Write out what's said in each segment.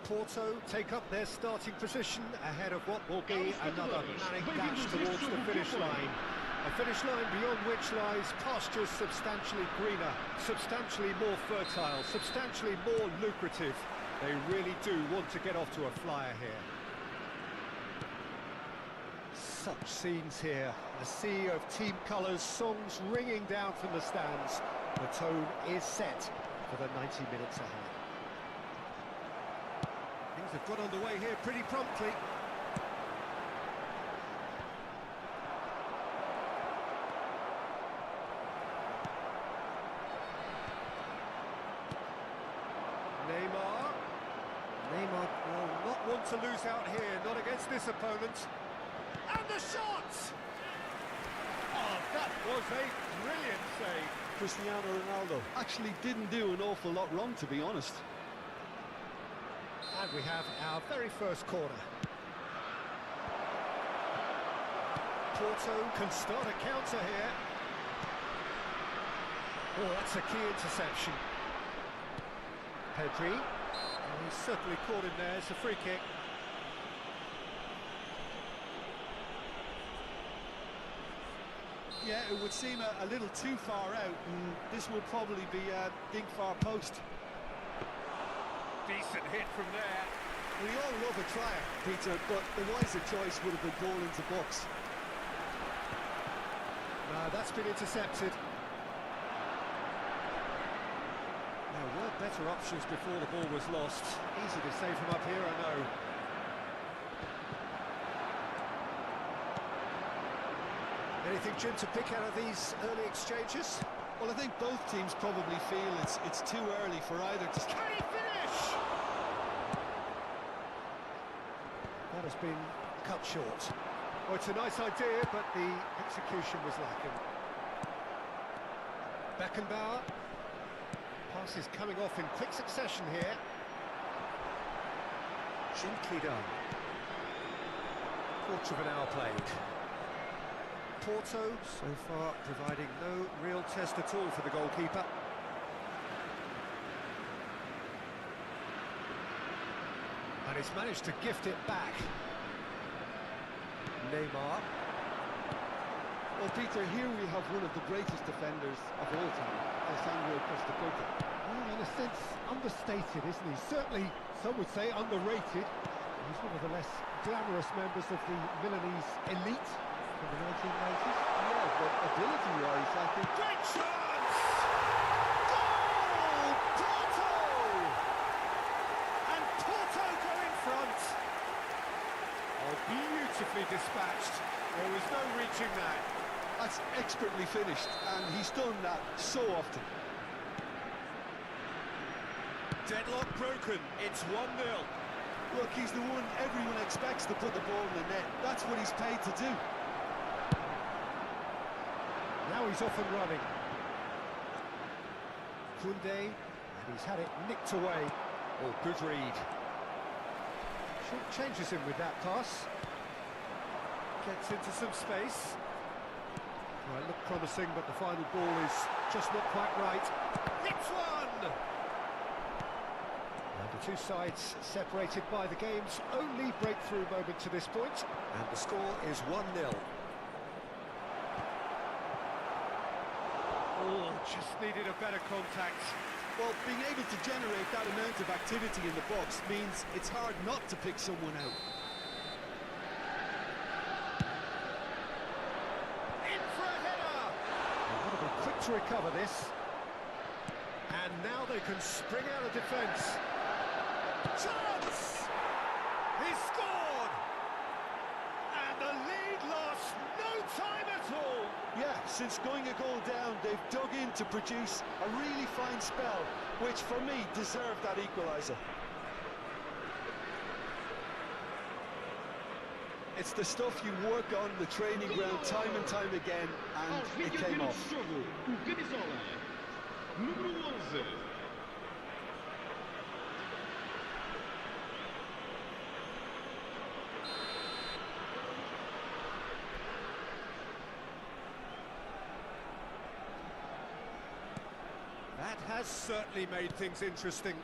Porto take up their starting position ahead of what will be another manic dash towards the finish line. A finish line beyond which lies pastures substantially greener, substantially more fertile, substantially more lucrative. They really do want to get off to a flyer here. Such scenes here, a sea of team colours, songs ringing down from the stands. The tone is set for the 90 minutes ahead. Things have got underway here pretty promptly. Neymar will not want to lose out here, not against this opponent. And the shot! Oh, that was a brilliant save. Cristiano Ronaldo actually didn't do an awful lot wrong, to be honest. And we have our very first corner. Porto can start a counter here. Oh, that's a key interception. Pedri. And he's certainly caught him there. It's a free kick. Yeah, it would seem a little too far out, and this will probably be a dig far post. Decent hit from there. We all love a trier, Peter, but the wiser choice would have been ball into box. No, that's been intercepted. There were better options before the ball was lost. Easy to save from up here, I know. Anything, Jim, to pick out of these early exchanges? Well, I think both teams probably feel it's too early for either to... Can he finish? That has been cut short. Oh, it's a nice idea, but the execution was lacking. Beckenbauer. Pass is coming off in quick succession here. Gently done. Quarter of an hour played. Porto, so far, providing no real test at all for the goalkeeper. And he's managed to gift it back. Neymar. Well, Peter, here we have one of the greatest defenders of all time, Alessandro Costa. Well, in a sense, understated, isn't he? Certainly, some would say underrated. He's one of the less glamorous members of the Milanese elite from the 1990s. Yeah, but ability-wise, I think... Great chance! Goal! Porto! And Porto go in front. Oh, beautifully dispatched. There was no reaching that. That's expertly finished, and he's done that so often. Deadlock broken. It's 1-0. Look, he's the one everyone expects to put the ball in the net. That's what he's paid to do. Now he's off and running. Koundé, and he's had it nicked away. Oh, good read. Short changes him with that pass. Gets into some space. Well, it looked promising, but the final ball is just not quite right. Hits one! And the two sides separated by the game's only breakthrough moment to this point. And the score is 1-0. Oh, just needed a better contact. Well, being able to generate that amount of activity in the box means it's hard not to pick someone out. In for a header! They've got to be quick to recover this. And now they can spring out of defence. Chance! He scored! And the lead lost no time at all! Yeah, since going a goal down, they've dug in to produce a really fine spell, which for me deserved that equaliser. It's the stuff you work on the training ground time and time again, and it came off. That has certainly made things interesting.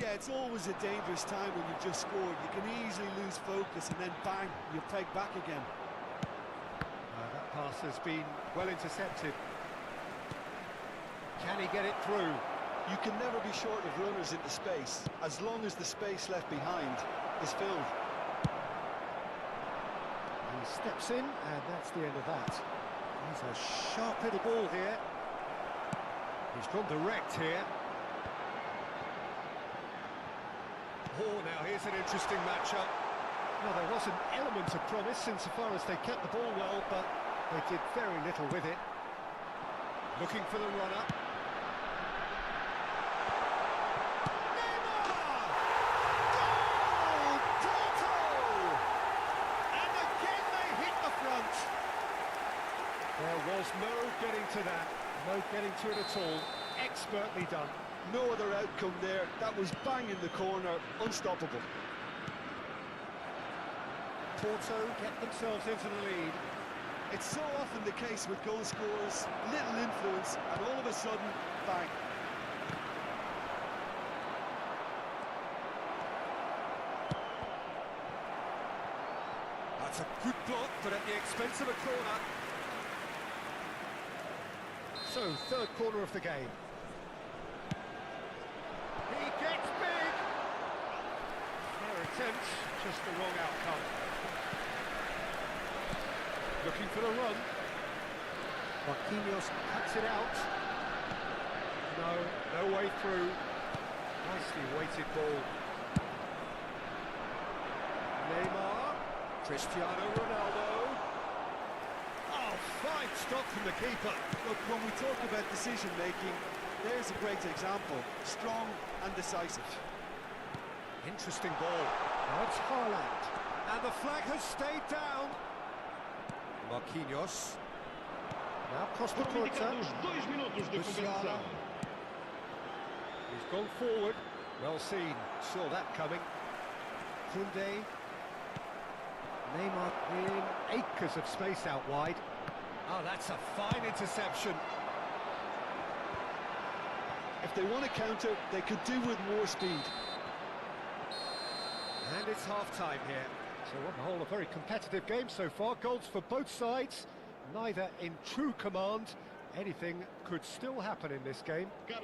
Yeah, it's always a dangerous time when you've just scored. You can easily lose focus and then bang, you're pegged back again. That pass has been well intercepted. Can he get it through? You can never be short of runners into space, as long as the space left behind is filled. He steps in, and that's the end of that. He's a sharp little ball here. He's gone direct here. Oh, now here's an interesting matchup. Now, there was an element of promise insofar as they kept the ball well, but they did very little with it. Looking for the runner. There was no getting to that, no getting to it at all. Expertly done. No other outcome there. That was bang in the corner, unstoppable. Porto get themselves into the lead. It's so often the case with goal scorers, little influence, and all of a sudden, bang. That's a good block, but at the expense of a corner. So, third corner of the game. He gets big! Fair attempt, just the wrong outcome. Looking for the run. Marquinhos cuts it out. No way through. Nicely weighted ball. Neymar. Cristiano Ronaldo. Oh, fine stop from the keeper. Look, when we talk about decision-making, there's a great example. Strong and decisive. Interesting ball. Now it's Haaland. And the flag has stayed down. Marquinhos. Now cross the quarter. Musiala. He's gone forward. Well seen. Saw that coming. Koundé. Neymar in acres of space out wide. Oh, that's a fine interception. If they want to counter, they could do with more speed. And it's half-time here. So on the whole, a very competitive game so far. Goals for both sides, neither in true command. Anything could still happen in this game. No,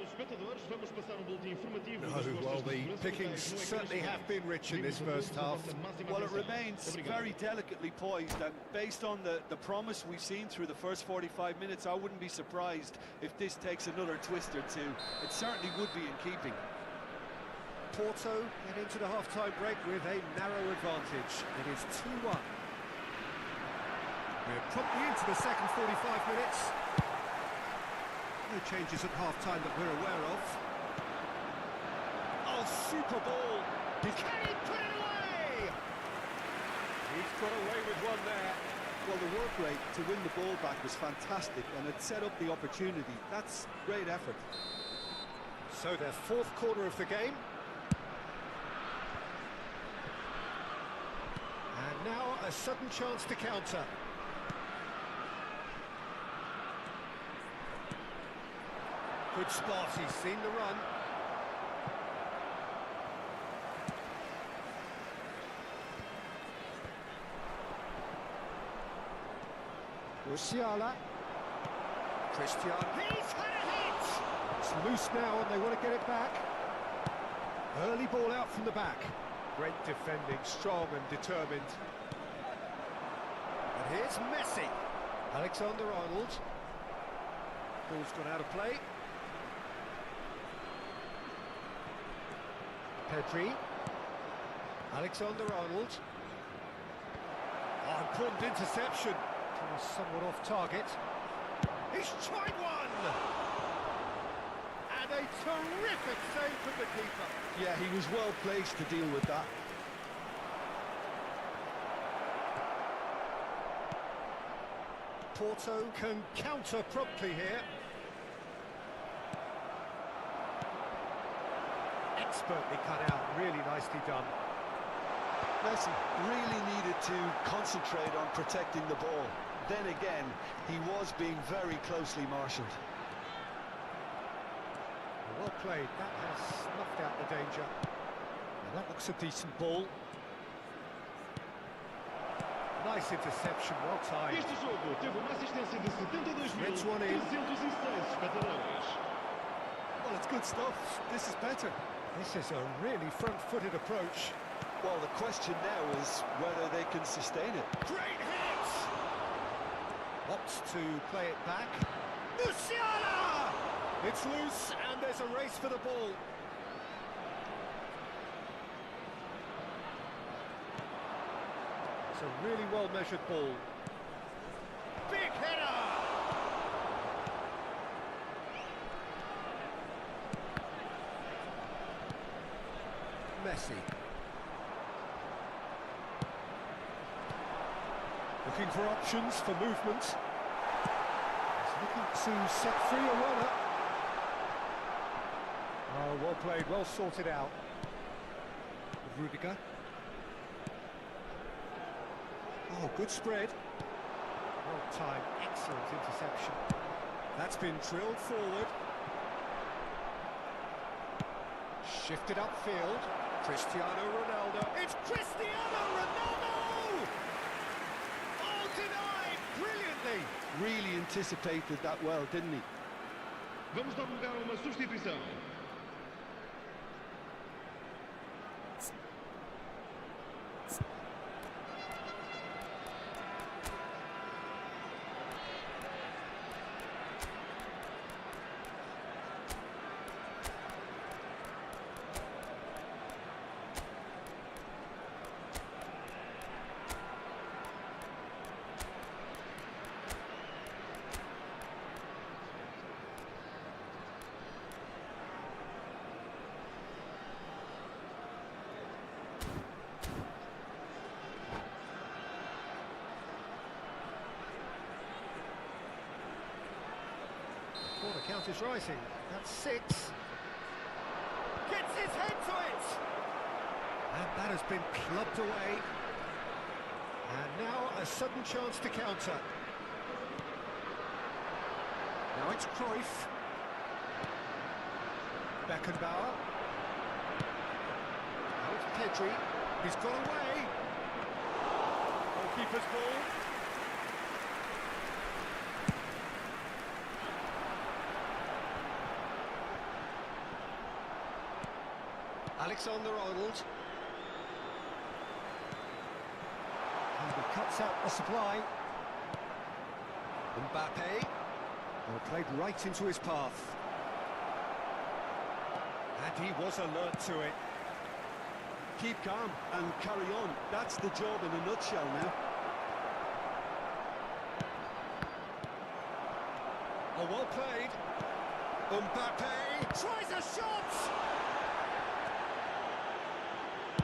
well, the pickings certainly have been rich in this first half. Well, it remains very delicately poised, and based on the promise we've seen through the first 45 minutes, I wouldn't be surprised if this takes another twist or two. It certainly would be in keeping. Porto get into the half-time break with a narrow advantage. It is 2-1. We're promptly into the second 45 minutes. No changes at half-time that we're aware of. Oh, super ball! Can he put it away? He's got away with one there. Well, the work rate to win the ball back was fantastic, and it set up the opportunity. That's great effort. So their fourth corner of the game. And now a sudden chance to counter. Good spot, he's seen the run. Musiala. Cristiano. He's had a hit! It's loose now and they want to get it back. Early ball out from the back. Great defending, strong and determined. And here's Messi. Alexander-Arnold. Ball's gone out of play. Pedri. Alexander-Arnold. Oh, important interception. Somewhat off target. He's tried one! And a terrific save from the keeper. Yeah, he was well placed to deal with that. Porto can counter promptly here. Expertly cut out, really nicely done. Messi really needed to concentrate on protecting the ball. Then again, he was being very closely marshalled. Well played, that has snuffed out the danger. And that looks a decent ball. Nice interception, well timed. Este jogo teve uma assistência de 72.306 espectadores. Well, it's good stuff. This is better. This is a really front-footed approach. Well, the question now is whether they can sustain it. Great hit! Opts to play it back. Musiala! It's loose and there's a race for the ball. It's a really well-measured ball. Big header! Messi. Looking for options for movement. He's looking to set free a runner. Oh, well played, well sorted out. Rudiger. Oh, good spread. Well timed, excellent interception. That's been drilled forward. Shifted upfield. Cristiano Ronaldo. It's Cristiano Ronaldo! Oh, denied brilliantly. Really anticipated that well, didn't he? Vamos dar lugar a uma substituição. Corner count is rising. That's 6. Gets his head to it! And that has been clubbed away. And now a sudden chance to counter. Now it's Cruyff. Beckenbauer. Now it's Pedri. He's got away. Goalkeeper's ball. Alexander-Arnold. And he cuts out the supply. Mbappe. Well, played right into his path. And he was alert to it. Keep calm and carry on. That's the job in a nutshell now. Oh, well played. Mbappe tries a shot!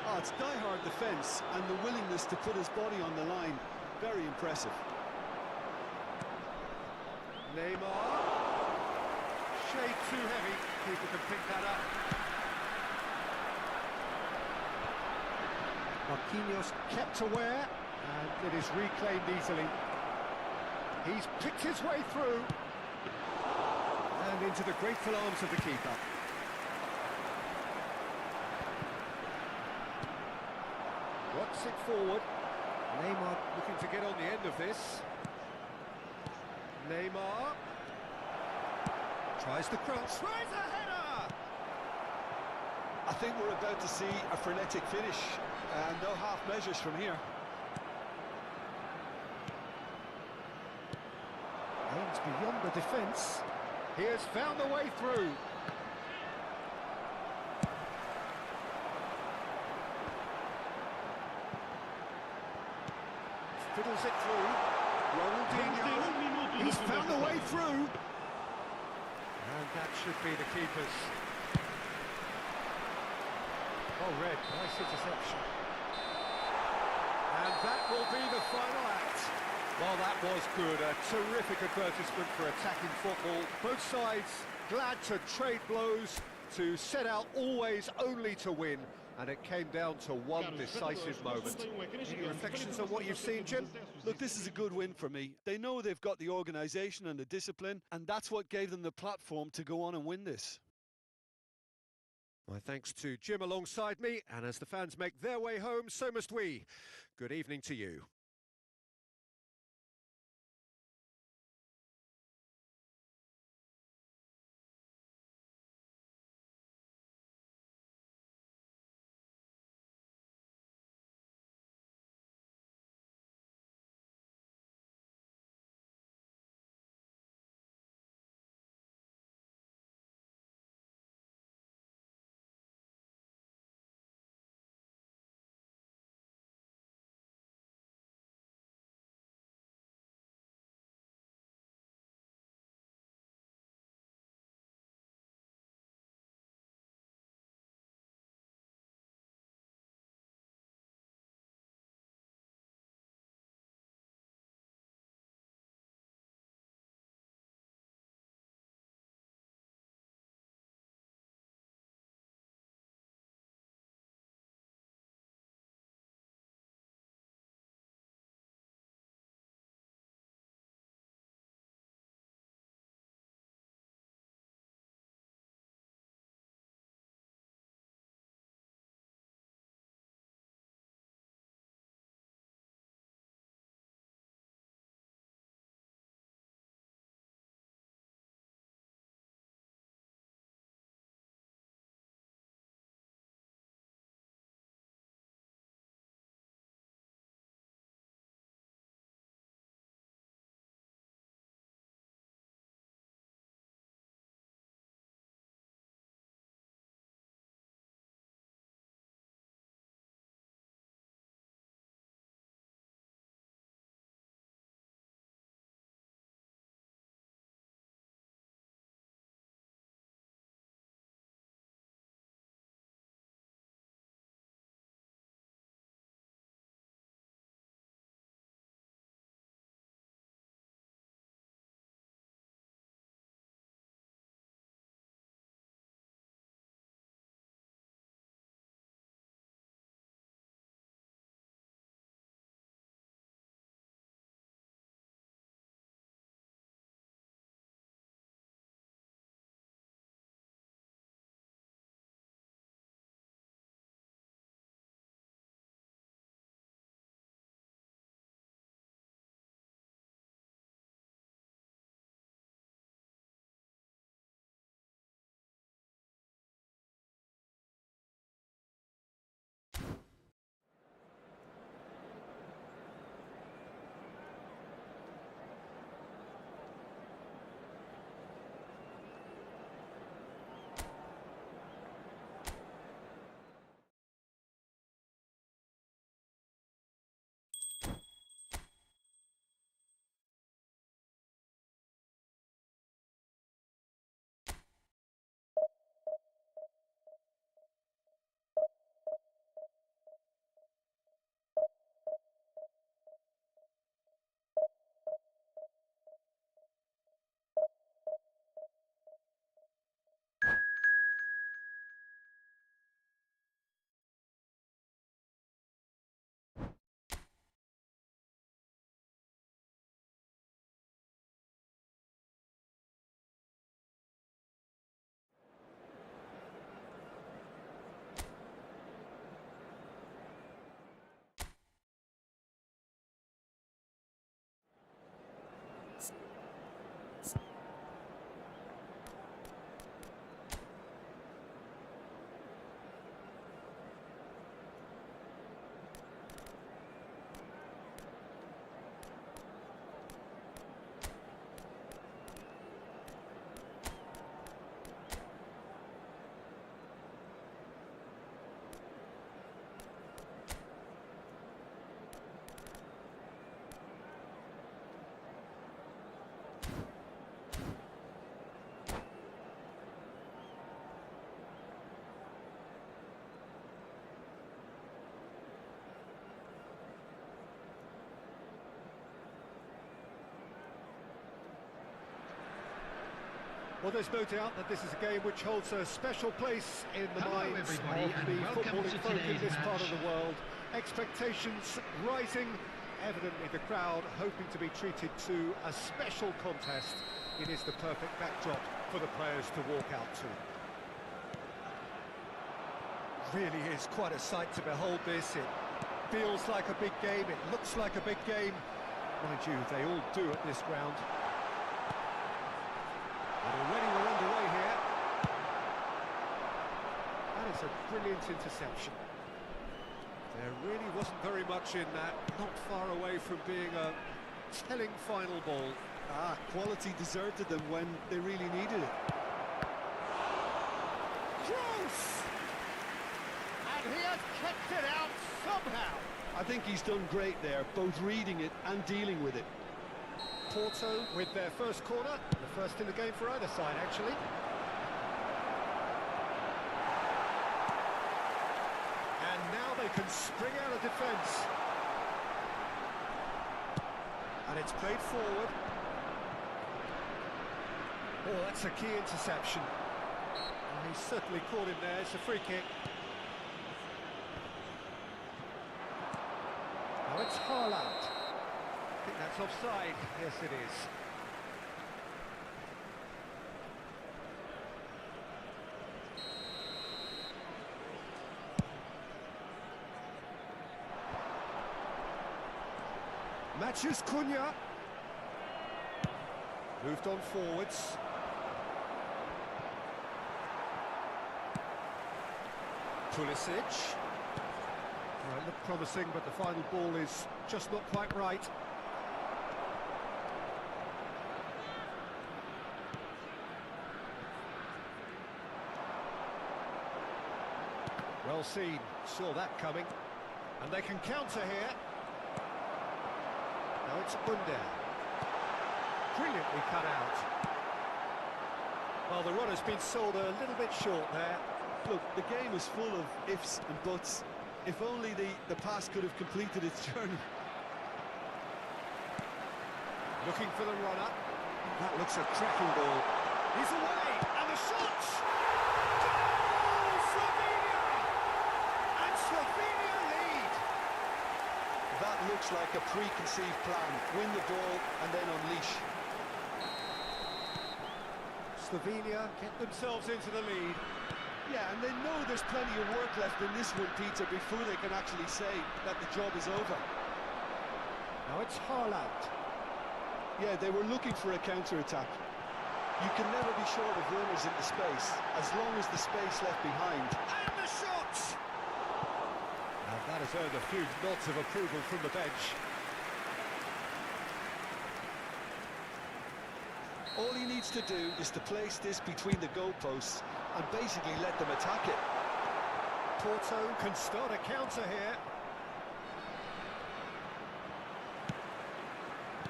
Oh, it's die-hard defence and the willingness to put his body on the line. Very impressive. Neymar. Shade too heavy. People can pick that up. Marquinhos kept aware, and it is reclaimed easily. He's picked his way through. And into the grateful arms of the keeper. Rocks it forward. Neymar looking to get on the end of this. Neymar tries the cross, tries a header! I think we're about to see a frenetic finish, and no half measures from here. Aims beyond the defence. He has found a way through. Fiddles it through. Ronaldinho. He's found a way through. And that should be the keeper's. Oh, red. Nice interception. And that will be the final act. Well, that was good. A terrific advertisement for attacking football. Both sides glad to trade blows, to set out always only to win. And it came down to one decisive moment. Any reflections on what you've seen, Jim? Look, this is a good win for me. They know they've got the organisation and the discipline, and that's what gave them the platform to go on and win this. My thanks to Jim alongside me, and as the fans make their way home, so must we. Good evening to you. Well, there's no doubt that this is a game which holds a special place in the minds of the footballing folk in this part of the world. Expectations rising, evidently the crowd hoping to be treated to a special contest. It is the perfect backdrop for the players to walk out to. Really is quite a sight to behold this. It feels like a big game, it looks like a big game. Mind you, they all do at this ground. But already we're underway here. That is a brilliant interception. There really wasn't very much in that, not far away from being a telling final ball. Quality deserted them when they really needed it. Close! And he has kept it out somehow. I think he's done great there, both reading it and dealing with it. Porto with their first corner, the first in the game for either side, actually. And now they can spring out of defence. And it's played forward. Oh, that's a key interception. And he's certainly caught him there. It's a free kick. Now it's Haaland. I think that's offside. Yes, it is. Matches Cunha. Moved on forwards. Pulisic. Well, it looked promising, but the final ball is just not quite right. Well seen, saw that coming. And they can counter here. Now it's Under. Brilliantly cut out. Well, the run has been sold a little bit short there. Look, the game is full of ifs and buts. If only the pass could have completed its journey. Looking for the runner. That looks a cracking ball. He's away, and the shot! Goal! Slovenia! And Slovenia lead! That looks like a preconceived plan. Win the ball and then unleash. Slovenia get themselves into the lead. Yeah, and they know there's plenty of work left in this one, Peter, before they can actually say that the job is over. Now it's Haaland. Yeah, they were looking for a counter-attack. You can never be short of runners in the space, as long as the space left behind. And the shot! Now that has earned a few nods of approval from the bench. All he needs to do is to place this between the goalposts and basically let them attack it. Porto can start a counter here.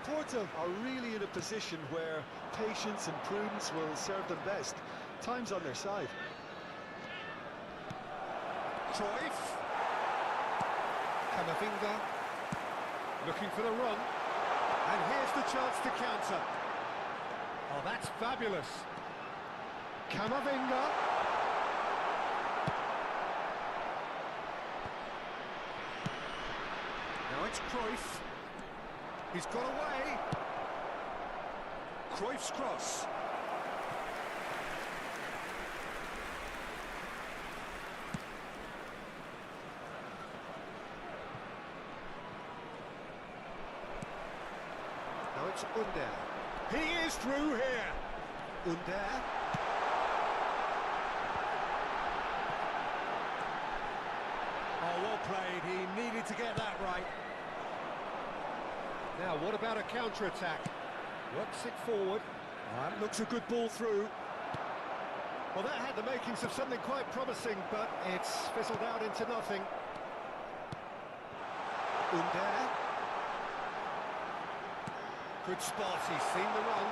Porto are really in a position where patience and prudence will serve them best. Time's on their side. Cruyff. Camavinga. Looking for the run. And here's the chance to counter. Oh, that's fabulous. Camavinga. Now it's Cruyff. He's got away. Cruyff's cross. Now it's Under. He is through here. Under. Oh, well played. He needed to get that right. Now, what about a counter-attack? Works it forward. That looks a good ball through. Well, that had the makings of something quite promising, but it's fizzled out into nothing. Under. Good spot, he's seen the run.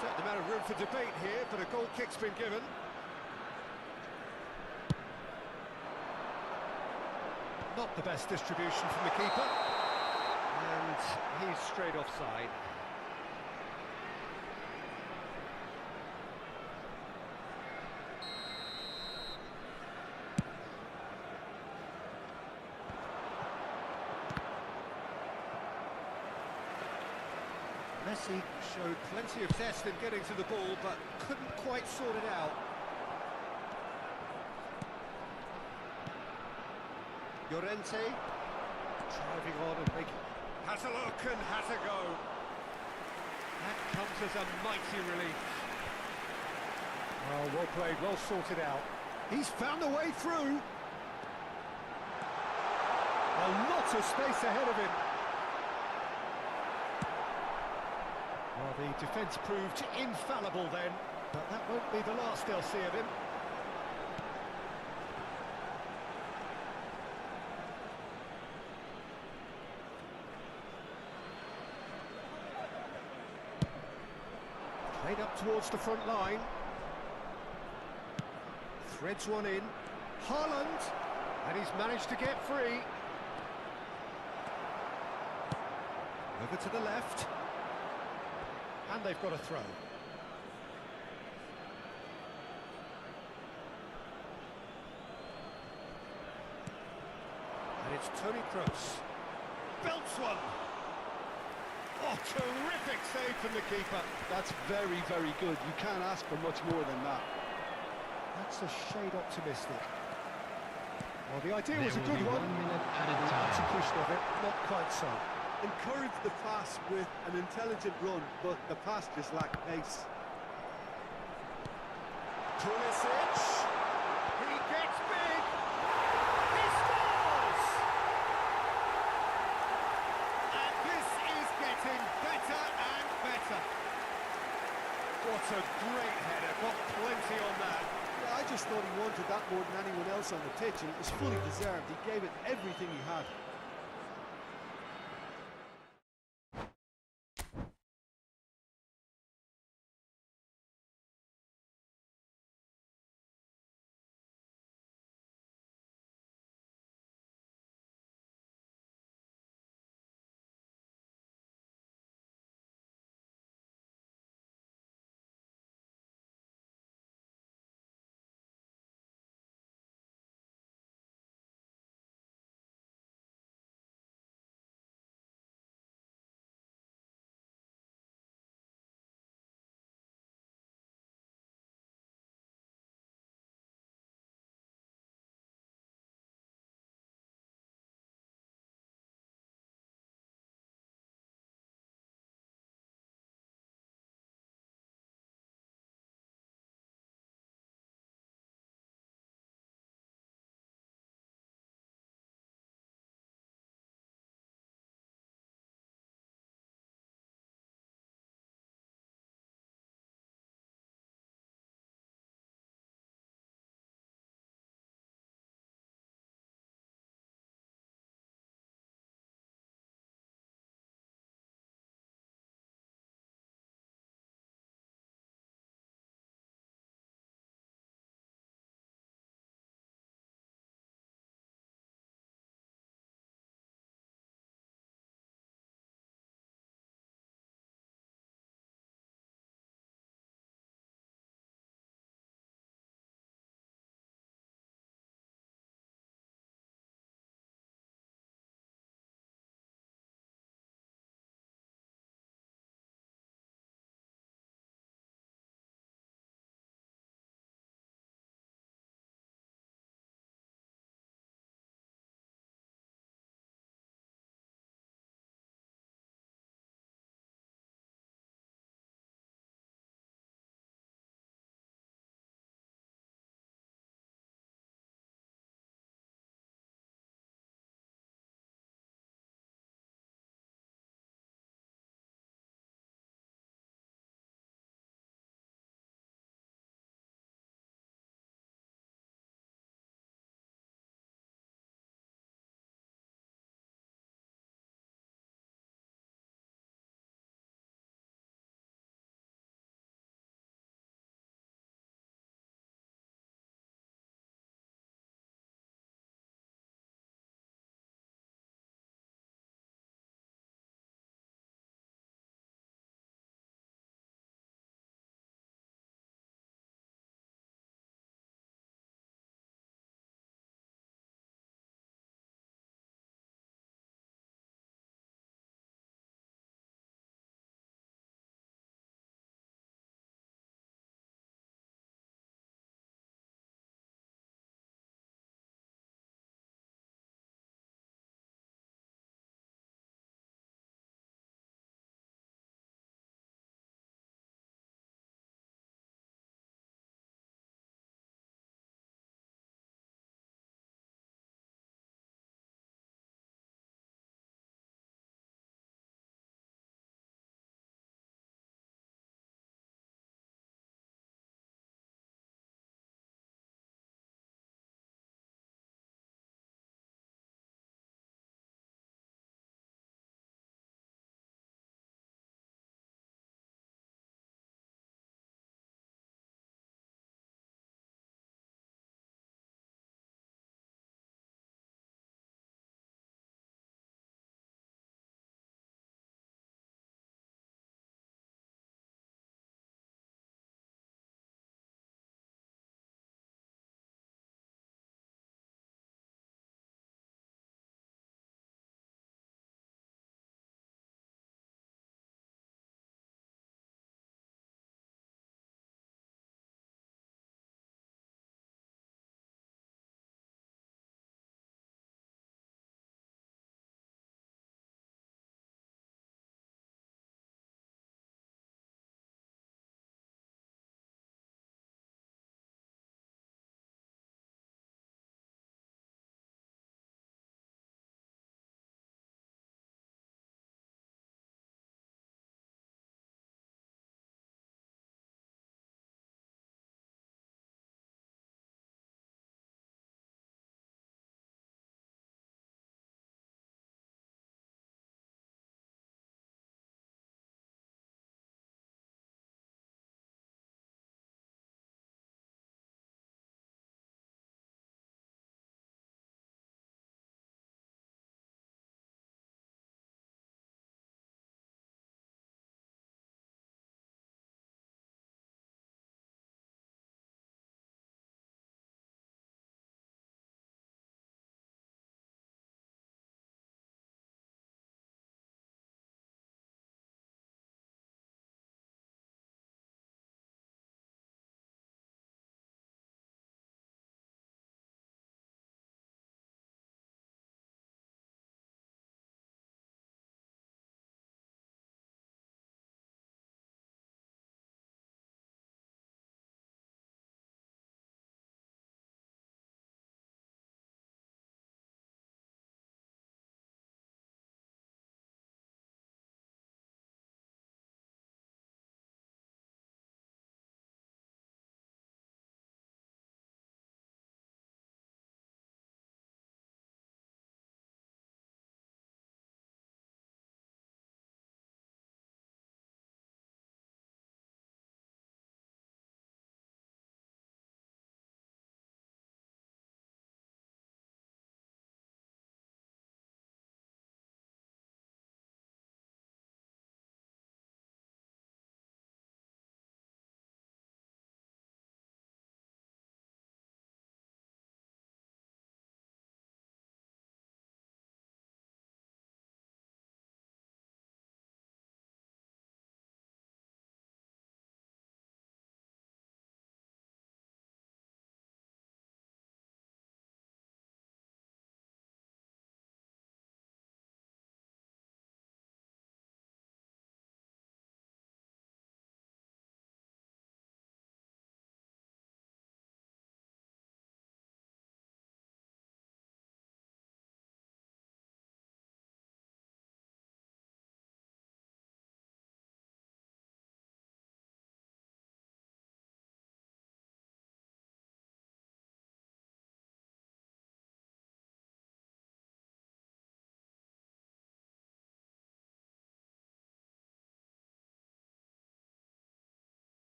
Certain amount of room for debate here, but a goal kick's been given. Not the best distribution from the keeper. And he's straight offside. Messi showed plenty of zest in getting to the ball, but couldn't quite sort it out. Llorente driving on and making... Has a look and has a go. That comes as a mighty relief. Oh, well played, well sorted out. He's found a way through. A lot of space ahead of him. Well, the defence proved infallible then, but that won't be the last they'll see of him. Played up towards the front line. Threads one in. Haaland, and he's managed to get free. Over to the left. And they've got a throw. And it's Toni Kroos. Belts one. Oh, terrific save from the keeper. That's very, very good. You can't ask for much more than that. That's a shade optimistic. Well, the idea was a There will good be one. 1 minute added The time. execution of it, not quite so. Encourage the pass with an intelligent run, but the pass just lacked pace. Pulisic. He gets big. He scores! And this is getting better and better. What a great header. Got plenty on that. Yeah, I just thought he wanted that more than anyone else on the pitch, and it was fully deserved. He gave it everything he had.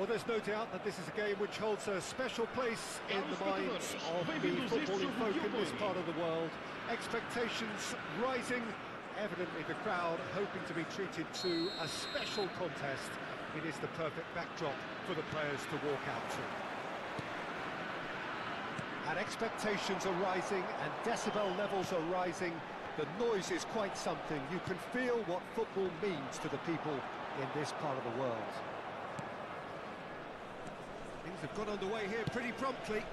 Well, there's no doubt that this is a game which holds a special place in the minds of the footballing folk in this part of the world. Expectations rising, evidently the crowd hoping to be treated to a special contest. It is the perfect backdrop for the players to walk out to. And expectations are rising and decibel levels are rising. The noise is quite something. You can feel what football means to the people in this part of the world. Things have got underway here pretty promptly.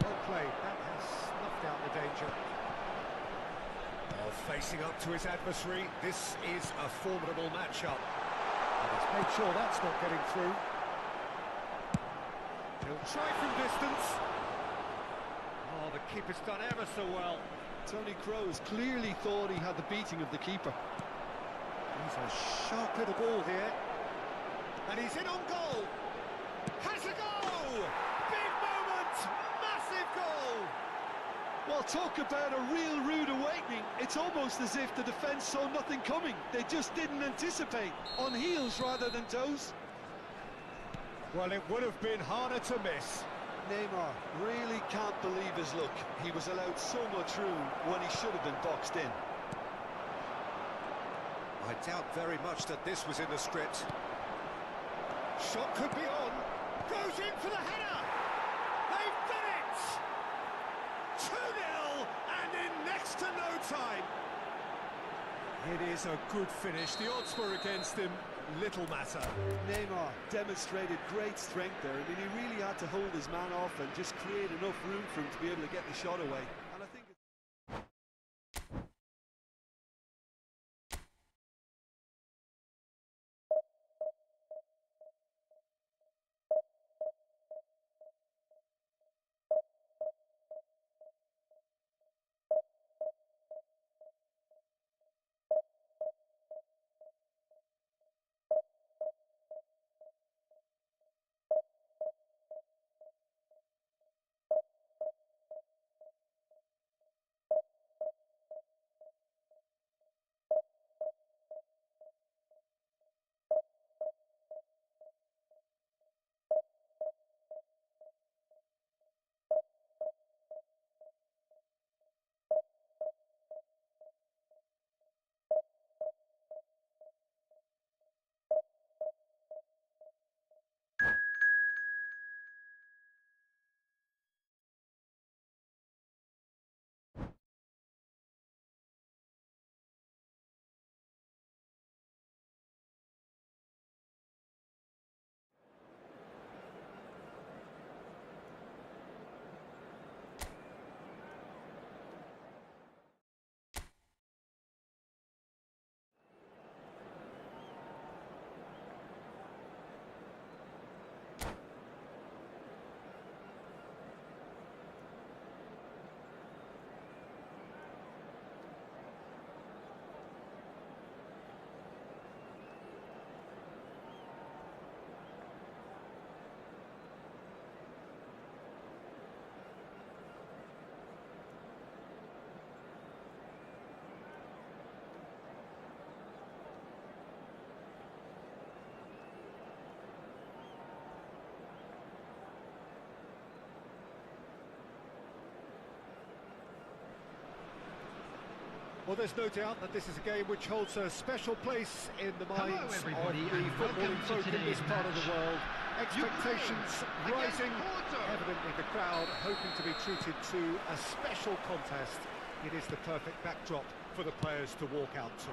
Well played, that has snuffed out the danger. Oh, facing up to his adversary, this is a formidable matchup. And he's made sure that's not getting through. He'll try from distance. Oh, the keeper's done ever so well. Tony Kroos clearly thought he had the beating of the keeper. He's a sharp little ball here. And he's in on goal. Has a goal! Big moment! Massive goal! Well, talk about a real rude awakening. It's almost as if the defence saw nothing coming. They just didn't anticipate. On heels rather than toes. Well, it would have been harder to miss. Neymar really can't believe his luck. He was allowed so much room when he should have been boxed in. I doubt very much that this was in the script. Shot could be on. Goes in for the header. They've done it! 2-0 and in next to no time. It is a good finish. The odds were against him. Little matter. Neymar demonstrated great strength there. I mean, he really had to hold his man off and just create enough room for him to be able to get the shot away. And I think Well, there's no doubt that this is a game which holds a special place in the minds of the footballing folk in this part of the world. Expectations rising, evidently the crowd hoping to be treated to a special contest. It is the perfect backdrop for the players to walk out to.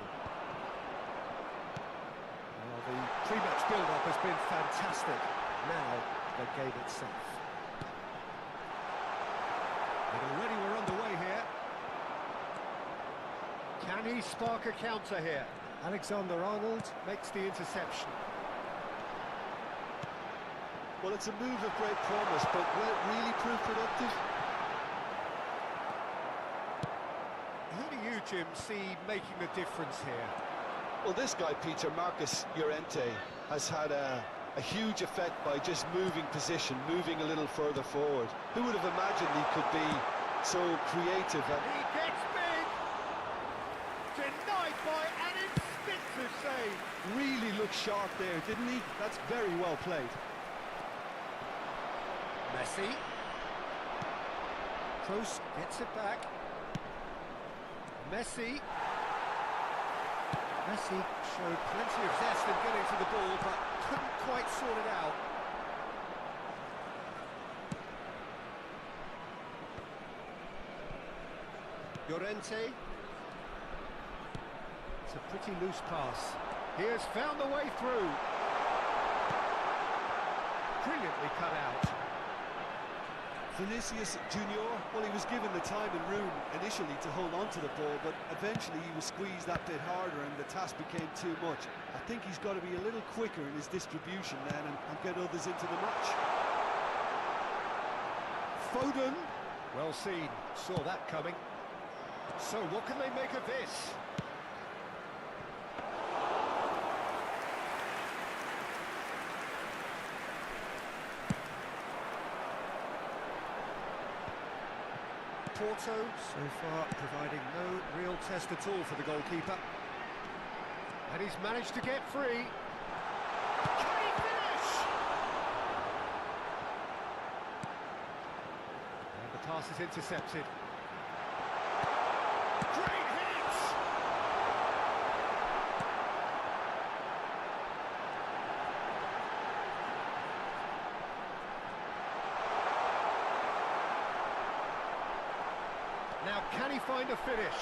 Well, the pre-match build-up has been fantastic. Now, the game itself. And already we're underway here. Can he spark a counter here? Alexander-Arnold makes the interception. Well, it's a move of great promise, but will it really prove productive? Who do you, Jim, see making the difference here? Well, this guy, Peter, Marcus Llorente, has had a huge effect by just moving position, moving a little further forward. Who would have imagined he could be so creative? He gets big! Denied by an instinctive save. Really looked sharp there, didn't he? That's very well played. Messi. Kroos gets it back. Messi. Messi showed plenty of zest in getting to the ball, but couldn't quite sort it out. Llorente. It's a pretty loose pass. He has found the way through. Brilliantly cut out. Vinicius Junior, well, he was given the time and room initially to hold on to the ball, but eventually he was squeezed that bit harder and the task became too much. I think he's got to be a little quicker in his distribution then and get others into the match. Foden. Well seen, saw that coming. So what can they make of this? Porto, so far, providing no real test at all for the goalkeeper. And he's managed to get free. Can he finish? And the pass is intercepted. Great hit! Now, can he find a finish?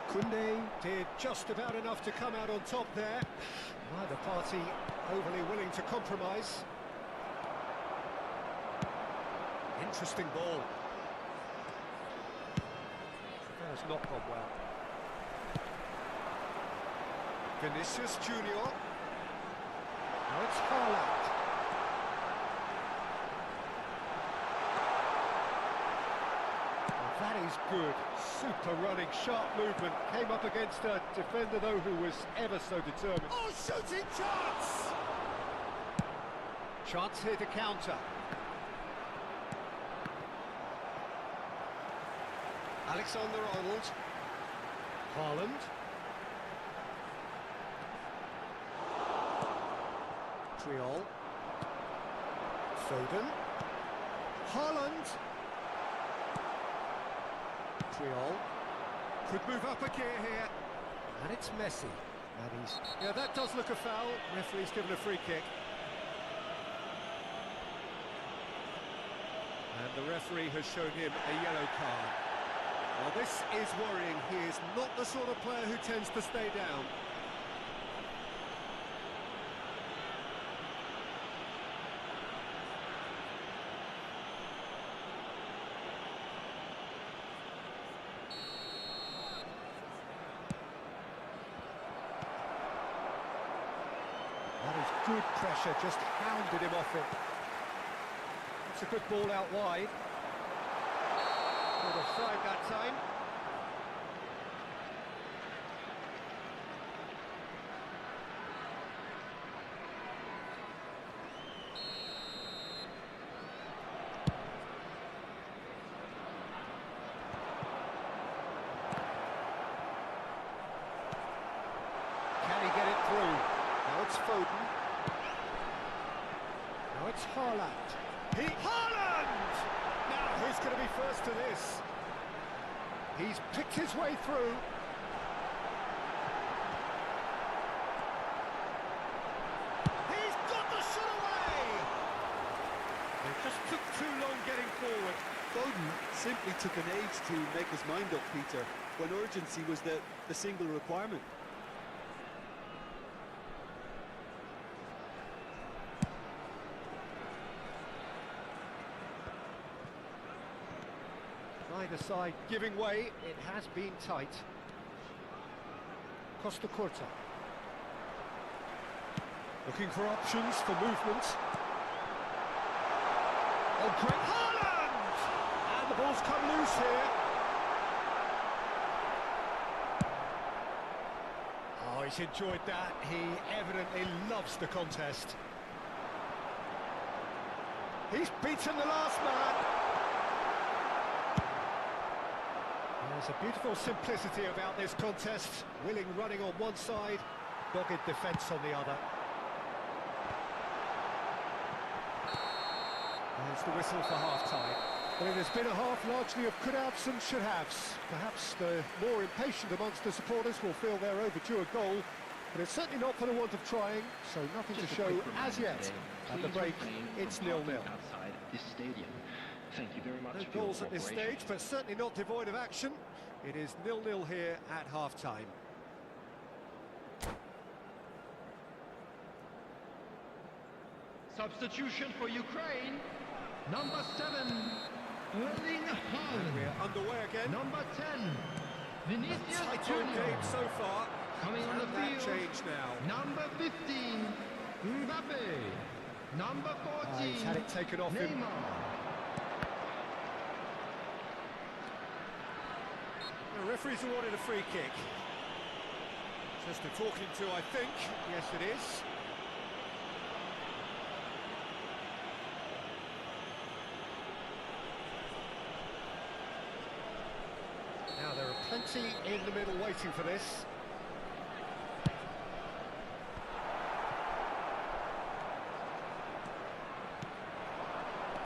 Koundé did just about enough to come out on top there. Neither party overly willing to compromise. Interesting ball. That has not gone well. Vinicius Junior. Now it's Haaland. That is good. Super running, sharp movement. Came up against a defender, though, who was ever so determined. Oh, shooting chance! Chance here to counter. Alexander-Arnold. Haaland. Triol. Foden. Haaland. Triol. Could move up a gear here. And it's Messi. And he's... Yeah, that does look a foul. Referee's given a free kick. And the referee has shown him a yellow card. Well, this is worrying. He is not the sort of player who tends to stay down. That is good pressure, just hounded him off it. It's a good ball out wide. Good offside that time. Can he get it through? Now it's Foden. Now it's Haaland. Haaland! Now, who's going to be first to this? He's picked his way through. He's got the shot away! It just took too long getting forward. Foden simply took an age to make his mind up, Peter, when urgency was the single requirement. Either side giving way, it has been tight. Costa Curta. Looking for options for movement. Oh, great Haaland! And the ball's come loose here. Oh, he's enjoyed that. He evidently loves the contest. He's beaten the last man. There's a beautiful simplicity about this contest. Willing running on one side, dogged defence on the other. There's the whistle for half-time. Well, it has been a half largely of could-haves and should-haves. Perhaps the more impatient amongst the supporters will feel they're overdue a goal, but it's certainly not for the want of trying, so nothing to show as yet. At the break, it's 0-0. Outside this stadium. Thank you very much. No goals at this stage, but certainly not devoid of action. It is 0-0 here at half-time. Substitution for Ukraine. Number 7, Erling Haaland. We're underway again. Number 10, Vinicius Tight Junior. game so far. Coming on the And that field. change now. Number 15, Mbappe. Number 14, He's had it taken off him. Neymar. The referee's awarded a free kick. Just a talking to, I think. Yes, it is. Now, there are plenty in the middle waiting for this.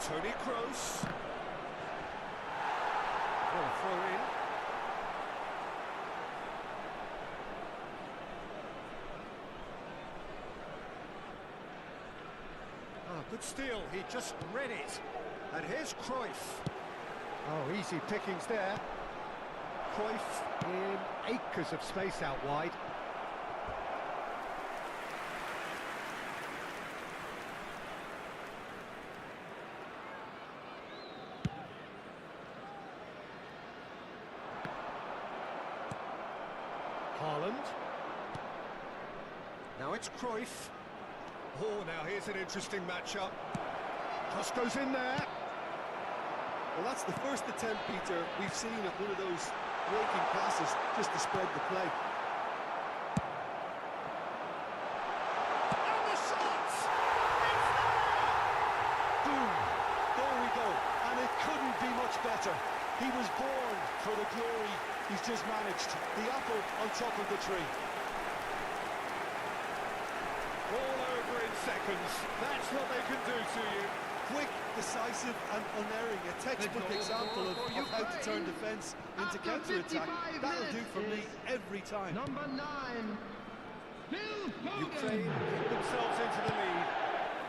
Toni Kroos. Well, throw in. Good steal, he just read it. And here's Cruyff. Oh, easy pickings there. Cruyff in acres of space out wide. Haaland. Now it's Cruyff. Oh, now here's an interesting matchup. Just goes in there. Well, that's the first attempt, Peter, we've seen at one of those breaking passes just to spread the play. And the shot! It's Boom! There we go. And it couldn't be much better. He was born for the glory he's just managed. The apple on top of the tree. all over in seconds. That's what they can do to you. Quick, decisive and unerring. A textbook example of how to turn defence into counter-attack. That'll do for me every time. Number 9, Phil Foden. Ukraine get themselves into the lead.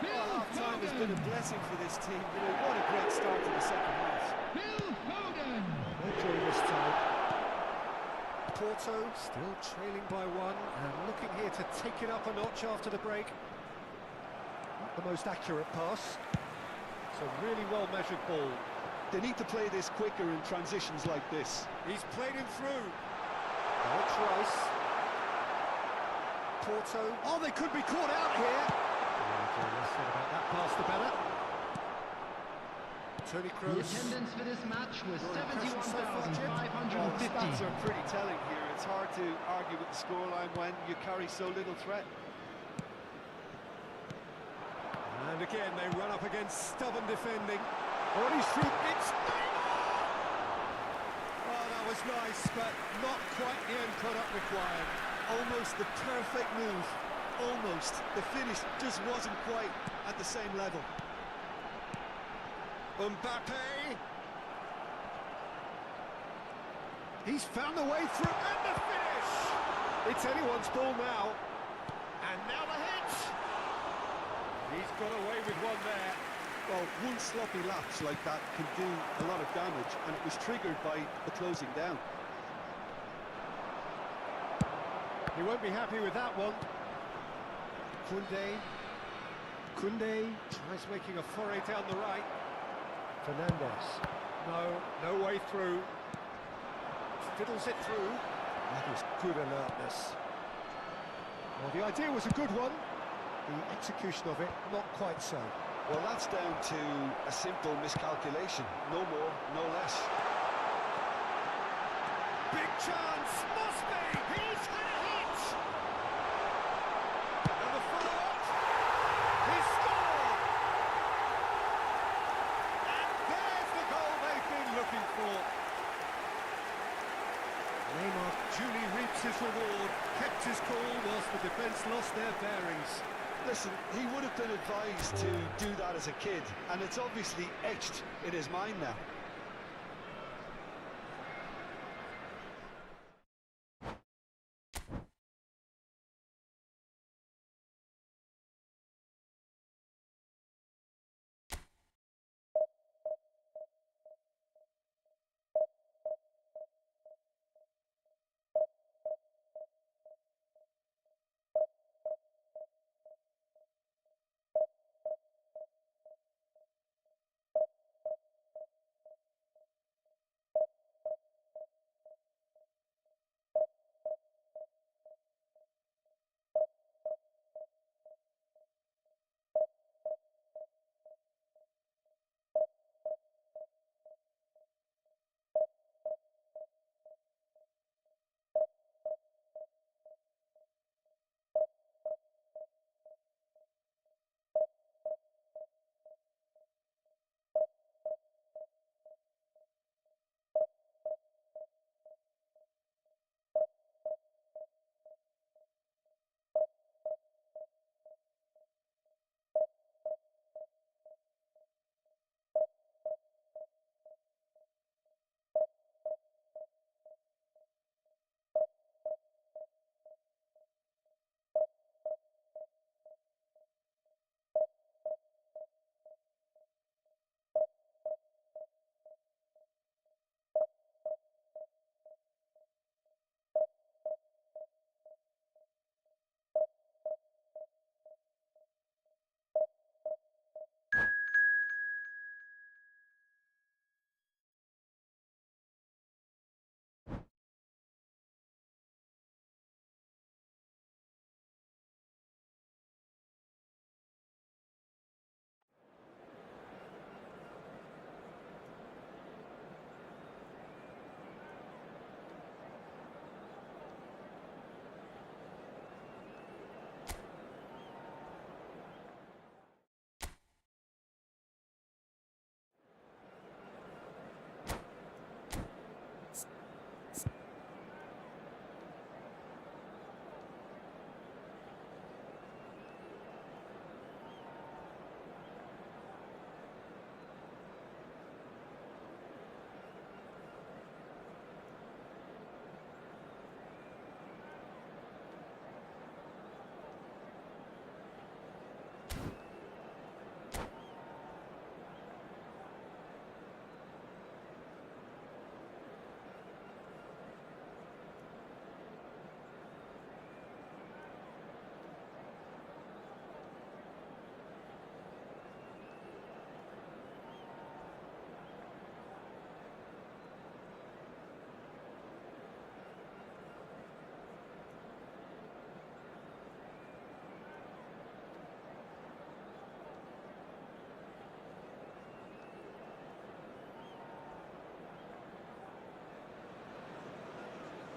Half-time has been a blessing for this team. You know, what a great start to the second half. Phil Foden. No joy this time. Porto still trailing by 1 and looking here to take it up a notch after the break. Not the most accurate pass. It's a really well-measured ball. They need to play this quicker in transitions like this. He's played him through. Oh, it's Rice. Porto. Oh, they could be caught out here. Less said about that pass, the better. Toni The Kroos. attendance for this match was Your impression so far, Jim? Well, the 71,550. stats are pretty telling here. It's hard to argue with the scoreline when you carry so little threat. And again, they run up against stubborn defending. Oh, he's through. It's Neymar! Oh, that was nice, but not quite the end product required. Almost the perfect move. Almost. The finish just wasn't quite at the same level. Mbappe. He's found the way through, and the finish! It's anyone's ball now. And now the hit! He's got away with one there. Well, one sloppy lapse like that can do a lot of damage, and it was triggered by the closing down. He won't be happy with that one. Koundé tries making a foray down the right. Fernandez. No way through. Fiddles it through. That is good alertness. Well, the idea was a good one. The execution of it, not quite so. Well, that's down to a simple miscalculation. No more, no less. Big chance, must be! He's had a hit! And the follow-up, he scored! And there's the goal they've been looking for. duly reaps his reward, kept his cool whilst the defence lost their bearings. Listen, he would have been advised to do that as a kid, and it's obviously etched in his mind now.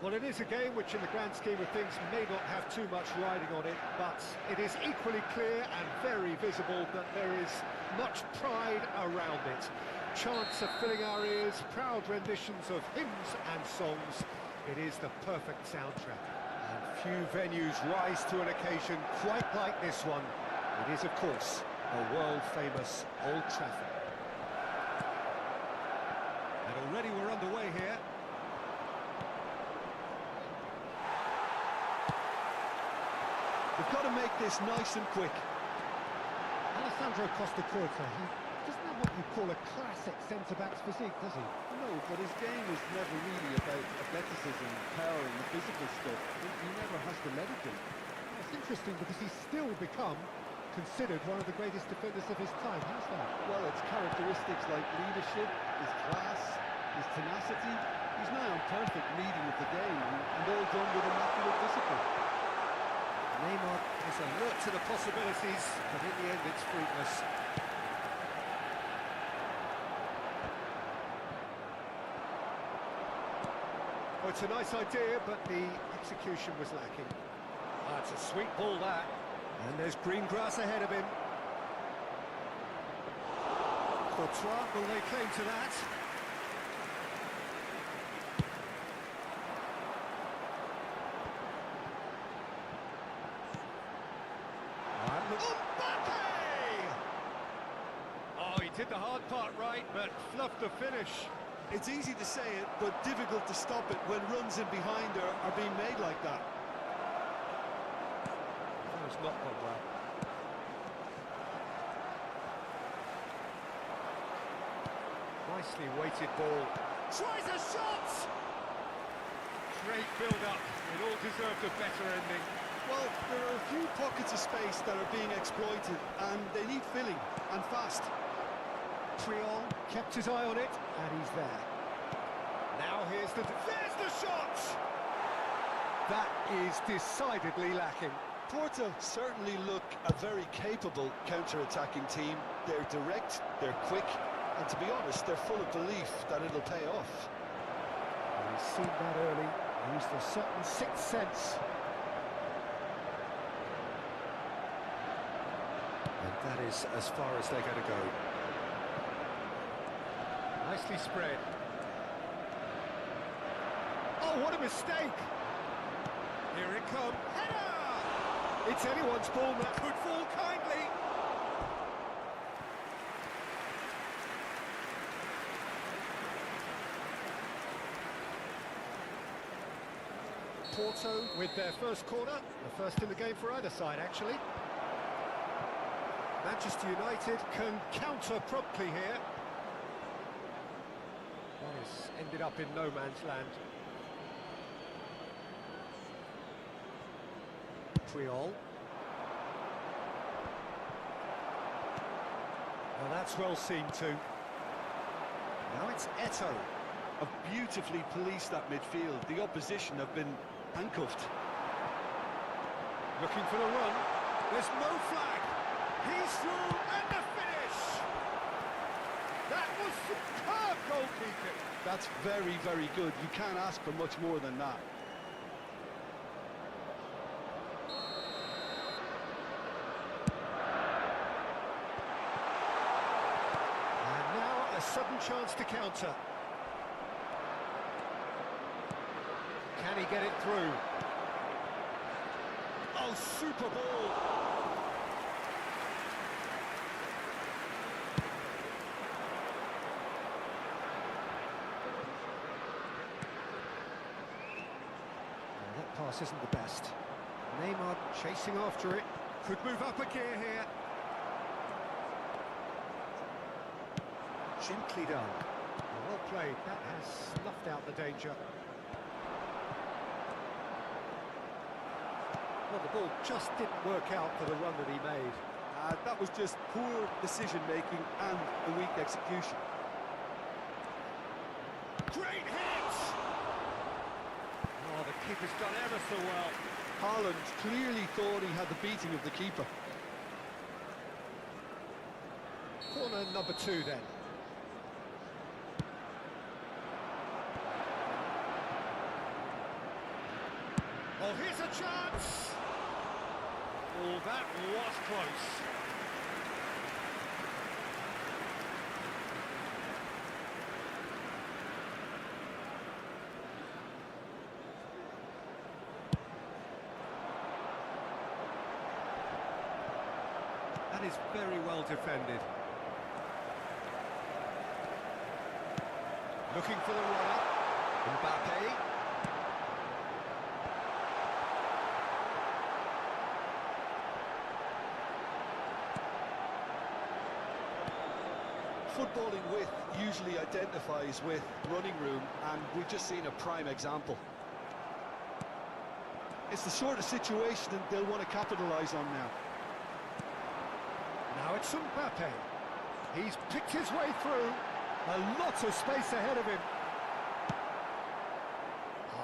Well, it is a game which in the grand scheme of things may not have too much riding on it, but it is equally clear and very visible that there is much pride around it. Chants are filling our ears, proud renditions of hymns and songs. It is the perfect soundtrack. And few venues rise to an occasion quite like this one. It is, of course, the world-famous Old Trafford. And already we're underway here. We've got to make this nice and quick. Alessandro Costa Curta, he doesn't have what you call a classic centre-back's physique, does he? No, but his game is never really about athleticism, power and the physical stuff. He never has to let it be. It's interesting because he's still become considered one of the greatest defenders of his time. How's that? Well, it's characteristics like leadership, his class, his tenacity. He's now on perfect reading of the game and all done with immaculate discipline. Neymar is alert to the possibilities, but in the end it's fruitless. Oh, it's a nice idea, but the execution was lacking. That's a sweet ball, that. And there's green grass ahead of him. Courtois will lay claim to that. the hard part right, but fluffed the finish. It's easy to say it, but difficult to stop it when runs in behind are being made like that. Oh, it's not gone well. Nicely weighted ball. Tries a shot! Great build-up. It all deserved a better ending. Well, there are a few pockets of space that are being exploited, and they need filling, and fast. Triol kept his eye on it, and he's there. Now there's the shot! That is decidedly lacking. Porto certainly look a very capable counter-attacking team. They're direct, they're quick, and to be honest, they're full of belief that it'll pay off. Well, he's seen that early, used a certain sixth sense. And that is as far as they're going to go. Nicely spread. Oh, what a mistake! Here it comes. Header! It's anyone's ball that could fall kindly. Porto with their first corner, the first in the game for either side, actually. Manchester United can counter promptly here. That has ended up in no man's land. Triol. Well, that's well seen too. Now it's Eto. Have beautifully policed that midfield. The opposition have been handcuffed. Looking for the run. There's no flag. He's through, and the finish! That was superb goalkeeping. That's very, very good. You can't ask for much more than that. And now a sudden chance to counter. Can he get it through? Oh, super ball! That pass isn't the best. Neymar chasing after it. Could move up a gear here. Gently done. Well played. That has snuffed out the danger. Well, the ball just didn't work out for the run that he made. That was just poor decision-making and a weak execution. Great hit! Oh, the keeper's done ever so well. Haaland clearly thought he had the beating of the keeper. Corner number 2 then. Oh, here's a chance! Oh, that was close. That is very well defended. Looking for the runner. Mbappe. Footballing width usually identifies with running room, and we've just seen a prime example. It's the sort of situation that they'll want to capitalise on now. Now it's Mbappe. He's picked his way through. A lot of space ahead of him.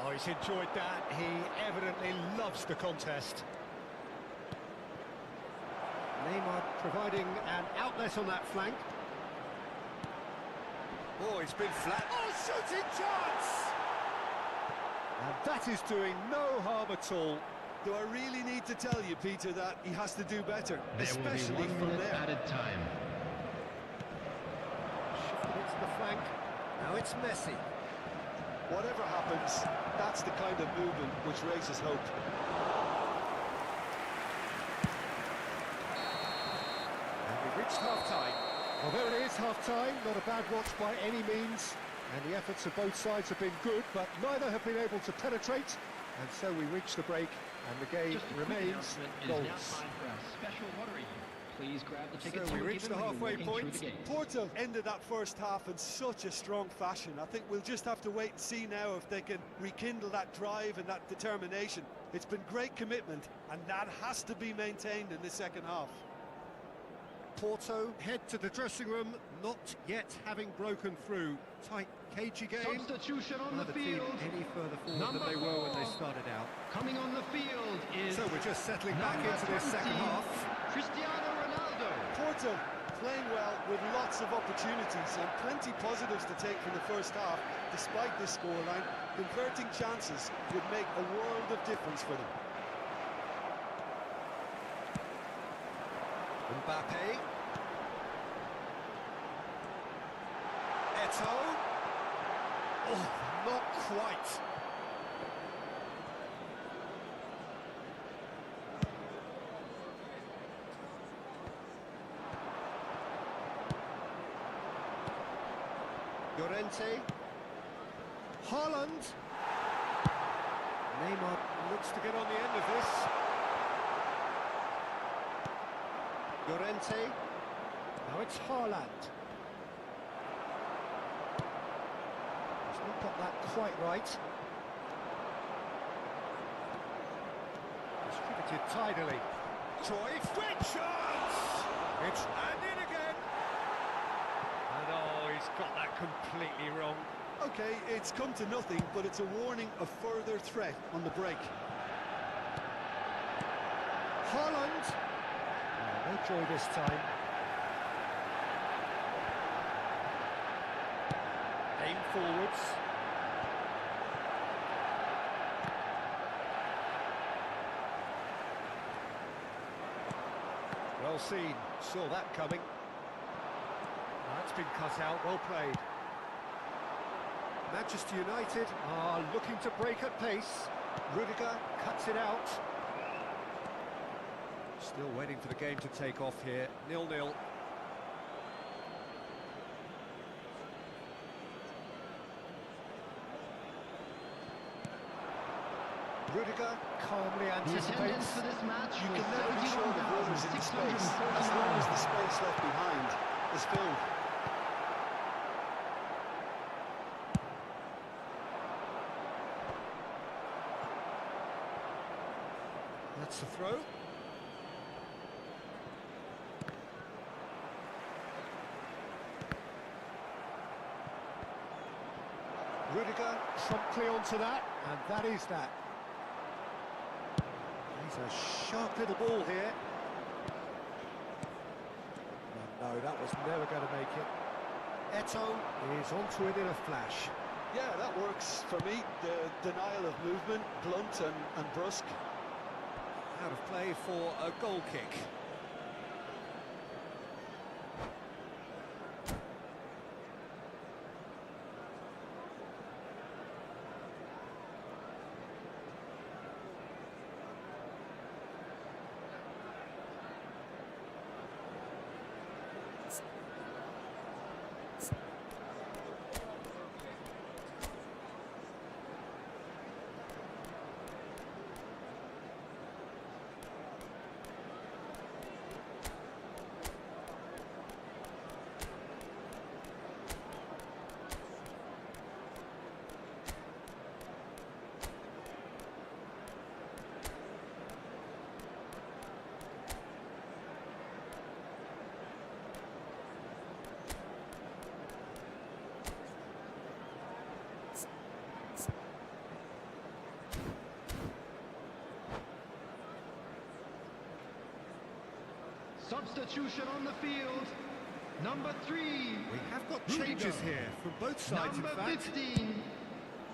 Oh, he's enjoyed that. He evidently loves the contest. Neymar providing an outlet on that flank. Oh, he's been flat. Oh, shooting chance! And that is doing no harm at all. Do I really need to tell you, Peter, that he has to do better, There will be especially 1 from minute there? added time. Shifted it to the flank. Now it's Messi. Whatever happens, that's the kind of movement which raises hope. And we've reached half-time. Well, there it is, half-time. Not a bad watch by any means. And the efforts of both sides have been good, but neither have been able to penetrate. And so we reach the break, and the game Just a quick remains announcement. It is now goalless. time for a special lottery. Please grab the tickets So we you were reach given the when you were halfway walking through point. the gate. Porto ended that first half in such a strong fashion. I think we'll just have to wait and see now if they can rekindle that drive and that determination. It's been great commitment, and that has to be maintained in the second half. Porto head to the dressing room, not yet having broken through. Tight, cagey game. Substitution on the Neither team field. any further forward Number than they were when they 4. started out. Coming on the field is So we're just settling back number into this second 20, half. Cristiano Ronaldo. Porto playing well with lots of opportunities and plenty positives to take from the first half. Despite this scoreline, converting chances would make a world of difference for them. Mbappe. Eto'o. Oh, not quite. Llorente. Haaland. Neymar looks to get on the end of this. Llorente. Now it's Haaland. He's not got that quite right. Distributed tidily. Troy, quick chance! It's and in again. And oh, he's got that completely wrong. Okay, it's come to nothing, but it's a warning of further threat on the break. Haaland. Oh, no joy this time. Aim forwards. Well seen, saw that coming. That's been cut out, well played. Manchester United are looking to break at pace. Rudiger cuts it out. Still waiting for the game to take off here, 0-0. Rudiger calmly The attendance anticipates. for this match You was can never be sure the runners in space, as long as the space left behind is filled. That's the throw. Rudiger promptly onto that, and that is that. He's a sharp little ball here. No, that was never going to make it. Eto'o is onto it in a flash. Yeah, that works for me. The denial of movement, blunt and brusque. Out of play for a goal kick. Substitution on the field. Number 3. We have got Rudiger. changes here from both sides, Number in fact. 15.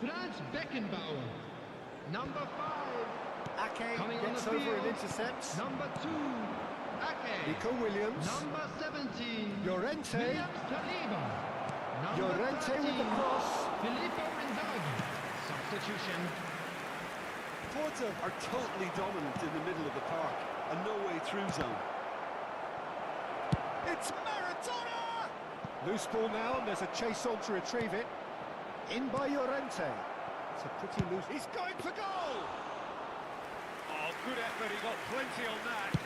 Franz Beckenbauer. Number 5. Ake Coming on gets the over and field. intercepts. Number 2. Ake. Nico Williams. Number 17. Llorente. Williams Saliba. Number Llorente with the 13. cross. Filippo Inzaghi. Substitution. Porto are totally dominant in the middle of the park, a no-way-through zone. It's Maradona! Loose ball now, and there's a chase on to retrieve it. In by Llorente. It's a pretty loose... He's going for goal! Oh, good effort, he got plenty on that.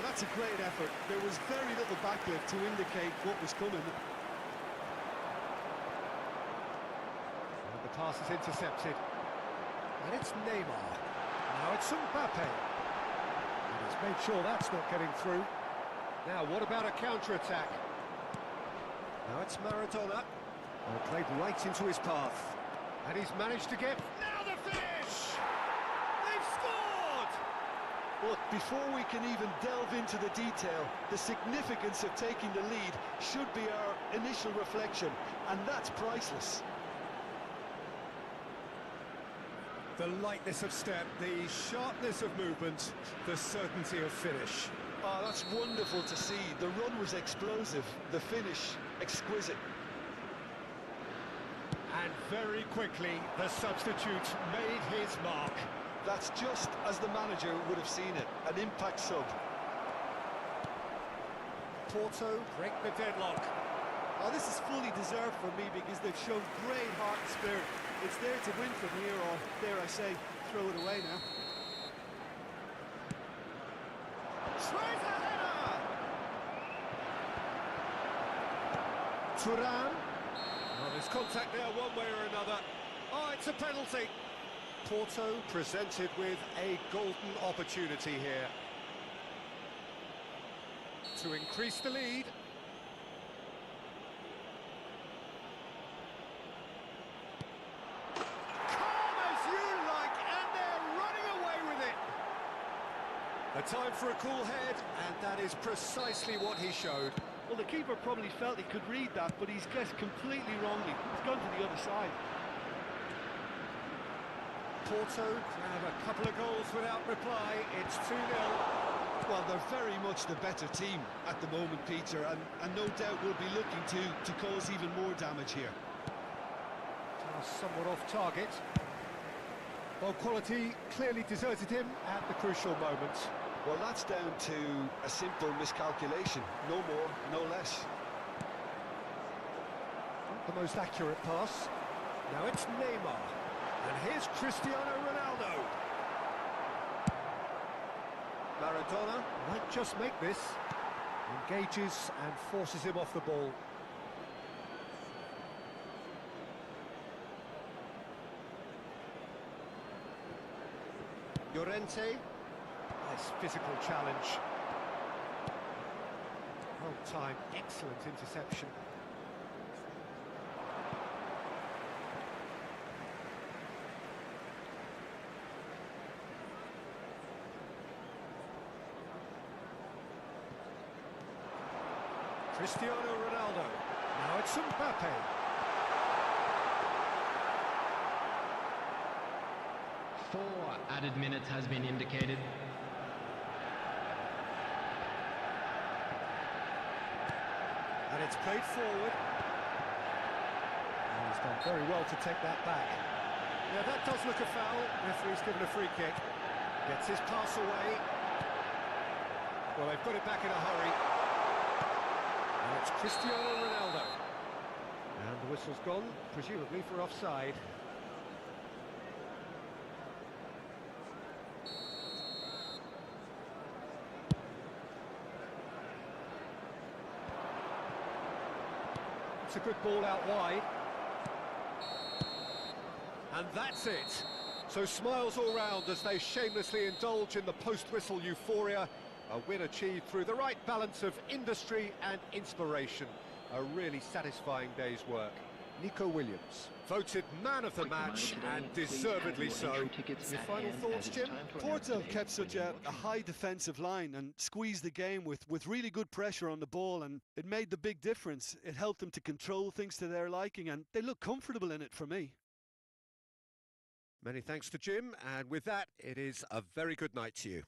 That's a great effort. There was very little backlift to indicate what was coming. And the pass is intercepted. And it's Neymar. Now it's Mbappe. And he's made sure that's not getting through. Now, what about a counter-attack? Now it's Maradona. Well, played right into his path. And he's managed to get... Now the finish! They've scored! Look, before we can even delve into the detail, the significance of taking the lead should be our initial reflection, and that's priceless. The lightness of step, the sharpness of movement, the certainty of finish. Oh, that's wonderful to see. The run was explosive, the finish exquisite. And very quickly, the substitute made his mark. That's just as the manager would have seen it, an impact sub. Porto break the deadlock. Oh, this is fully deserved for me because they've shown great heart and spirit. It's there to win from here, or dare I say, throw it away now. Tries a header! Thuram. Well, there's contact there one way or another. Oh, it's a penalty. Porto presented with a golden opportunity here to increase the lead. Calm as you like, and they're running away with it. A time for a cool head, and that is precisely what he showed. Well, the keeper probably felt he could read that, but he's guessed completely wrongly. He's gone to the other side. Porto grab a couple of goals without reply. It's 2-0. Well, they're very much the better team at the moment, Peter, and no doubt will be looking to cause even more damage here. Somewhat off target. Well, quality clearly deserted him at the crucial moment. Well, that's down to a simple miscalculation. No more, no less. Not the most accurate pass. Now it's Neymar. And here's Cristiano Ronaldo. Maradona might just make this. Engages and forces him off the ball. Llorente. Nice physical challenge. Well timed, excellent interception. Cristiano Ronaldo. Now it's Mbappe. Four added minutes has been indicated. And it's played forward. And he's done very well to take that back. Yeah, that does look a foul. Referee's given a free kick. Gets his pass away. Well, they've got it back in a hurry. And it's Cristiano Ronaldo. And the whistle's gone, presumably for offside. It's a good ball out wide. And that's it. So smiles all round as they shamelessly indulge in the post-whistle euphoria. A win achieved through the right balance of industry and inspiration. A really satisfying day's work. Nico Williams, voted man of the match, and deservedly so. Your final thoughts, Jim? Porto kept such a high defensive line and squeezed the game with really good pressure on the ball, and it made the big difference. It helped them to control things to their liking, and they look comfortable in it for me. Many thanks to Jim, and with that, it is a very good night to you.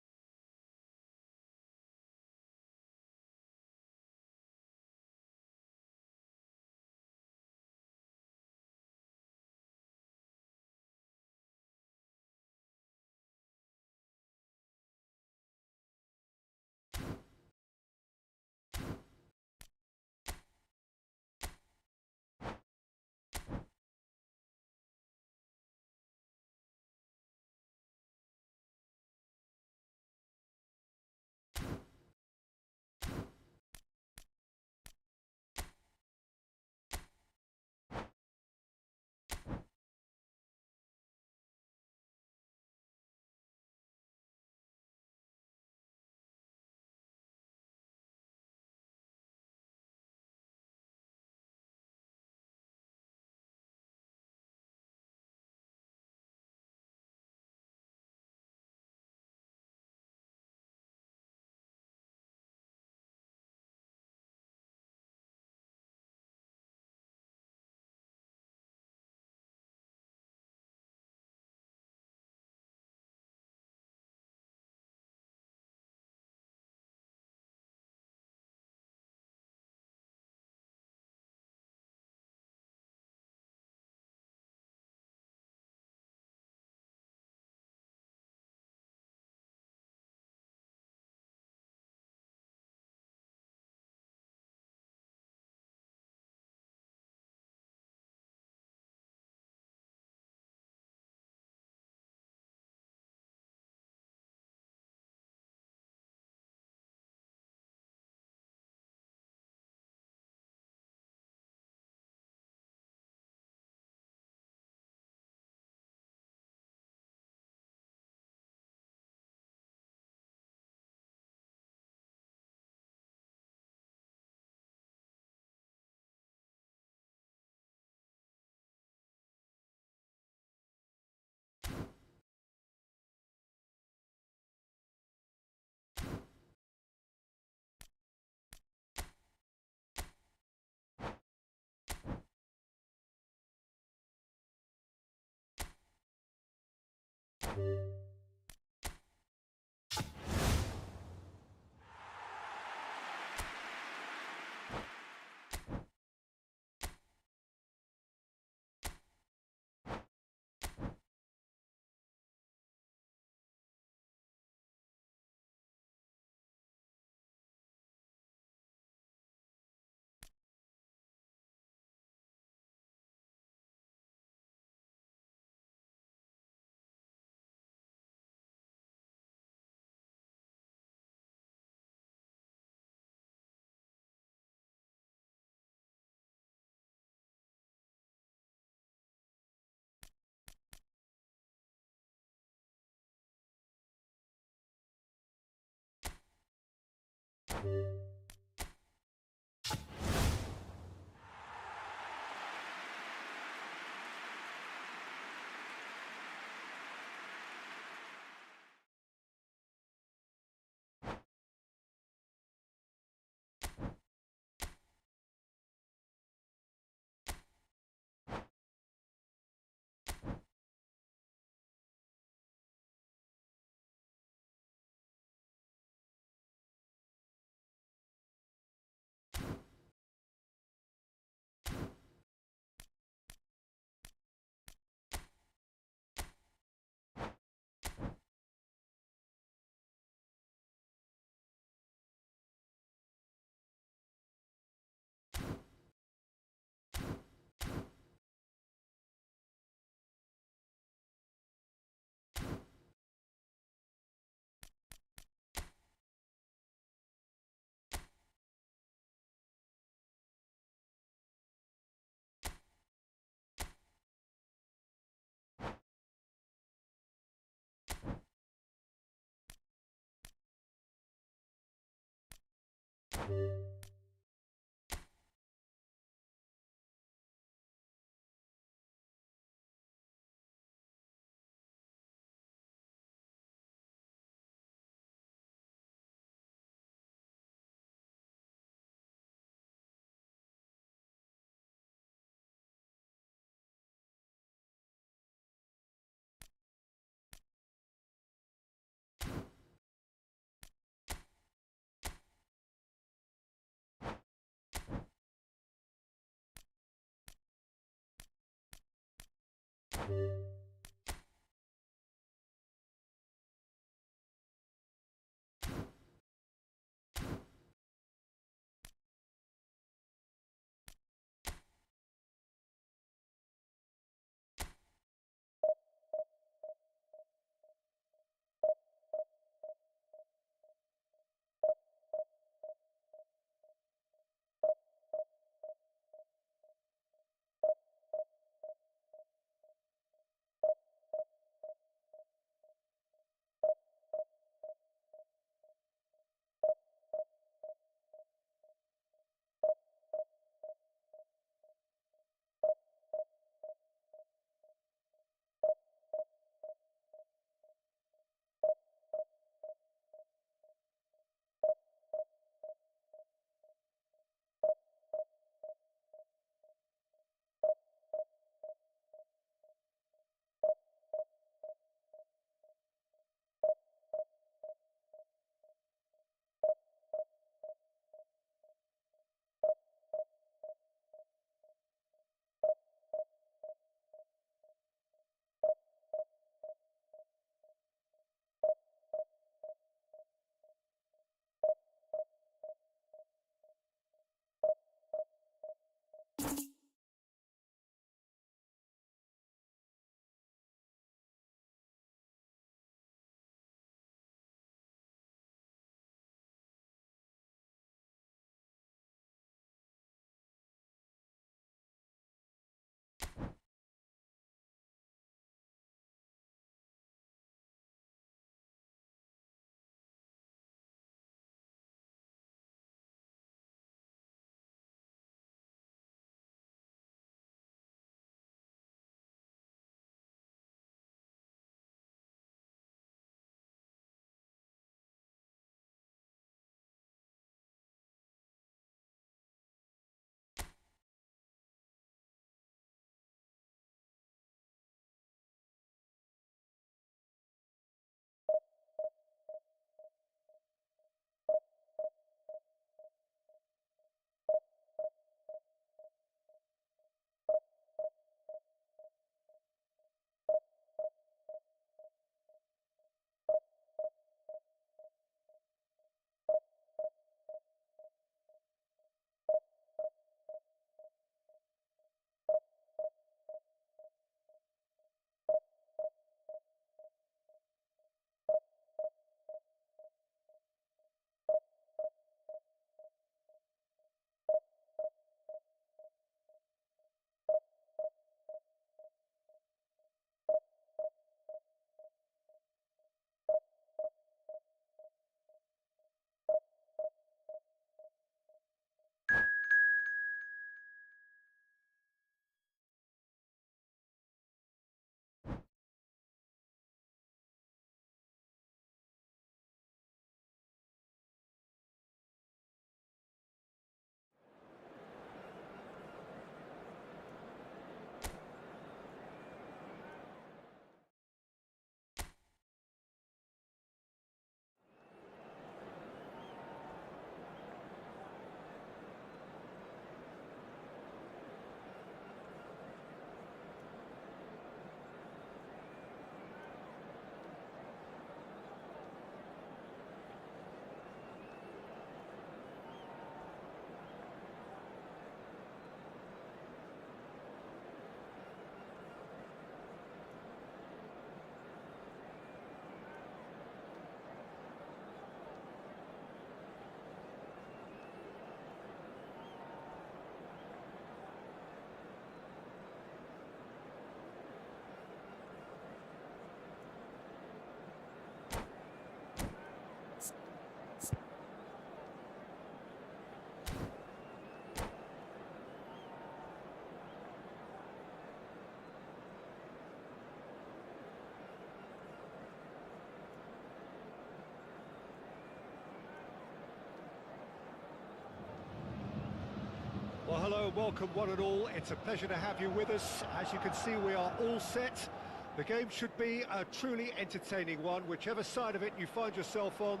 hello and welcome one and all. It's a pleasure to have you with us. As you can see, we are all set. The game should be a truly entertaining one, whichever side of it you find yourself on.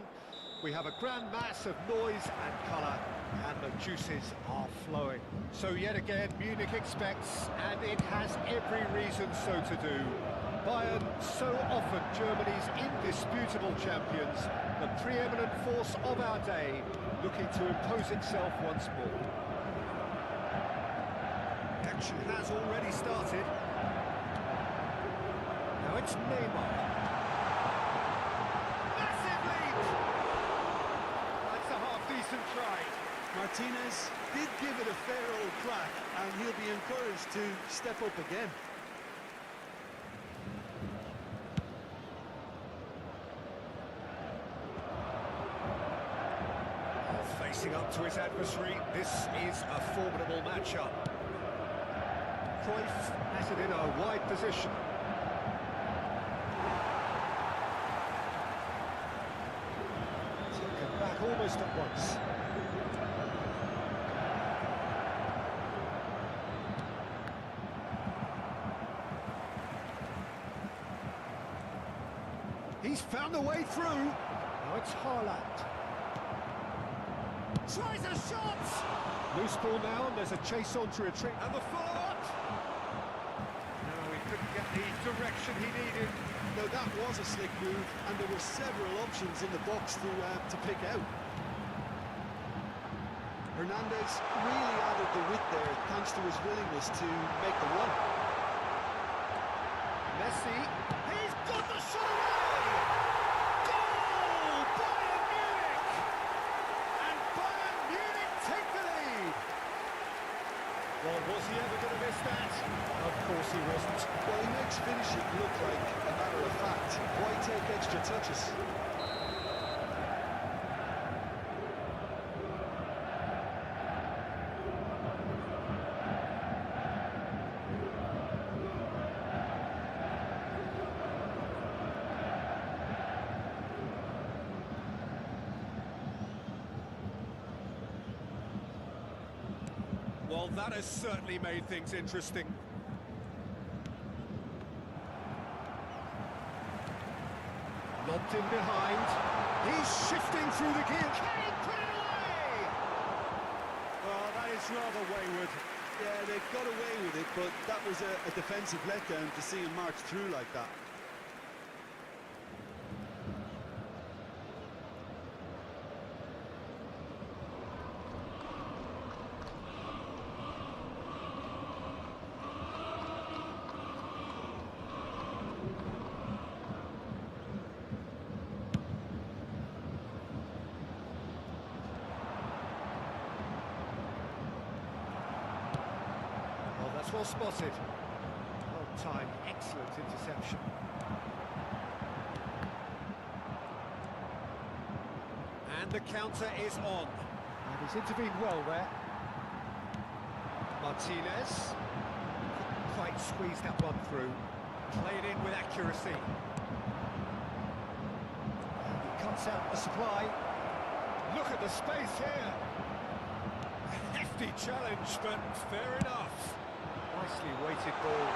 We have a grand mass of noise and colour, and the juices are flowing. So yet again, Munich expects, and it has every reason so to do. Bayern, so often Germany's indisputable champions, the preeminent force of our day, looking to impose itself once more. Action has already started. Now it's Neymar. Massive lead! That's a half-decent try. Martinez did give it a fair old crack, and he'll be encouraged to step up again. Facing up to his adversary, this is a formidable matchup. Cruyff has it in a wide position. Taken back almost at once. He's found a way through. Now it's Haaland. Tries a shot! Loose ball now, and there's a chase on to retreat. And the follow-up! No, he couldn't get the direction he needed. Now that was a slick move, and there were several options in the box to pick out. Hernandez really added the width there, thanks to his willingness to make the run. Messi, he's got the shot away! Goal! Bayern Munich! And Bayern Munich take the lead! Well, was he ever going to miss that? Of course he wasn't. Well, he makes finishing look like a matter of fact. Why take extra touches? Well, that has certainly made things interesting. Lobbed in behind. He's shifting through the gear. Can he put it away? Oh, that is rather wayward. Yeah, they got away with it, but that was a defensive letdown to see him march through like that. Well spotted. Well timed, excellent interception. And the counter is on. And he's intervened well there. Martinez. Couldn't quite squeeze that one through. Played in with accuracy. And he cuts out the supply. Look at the space here. A hefty challenge, but fair enough. Nicely weighted ball.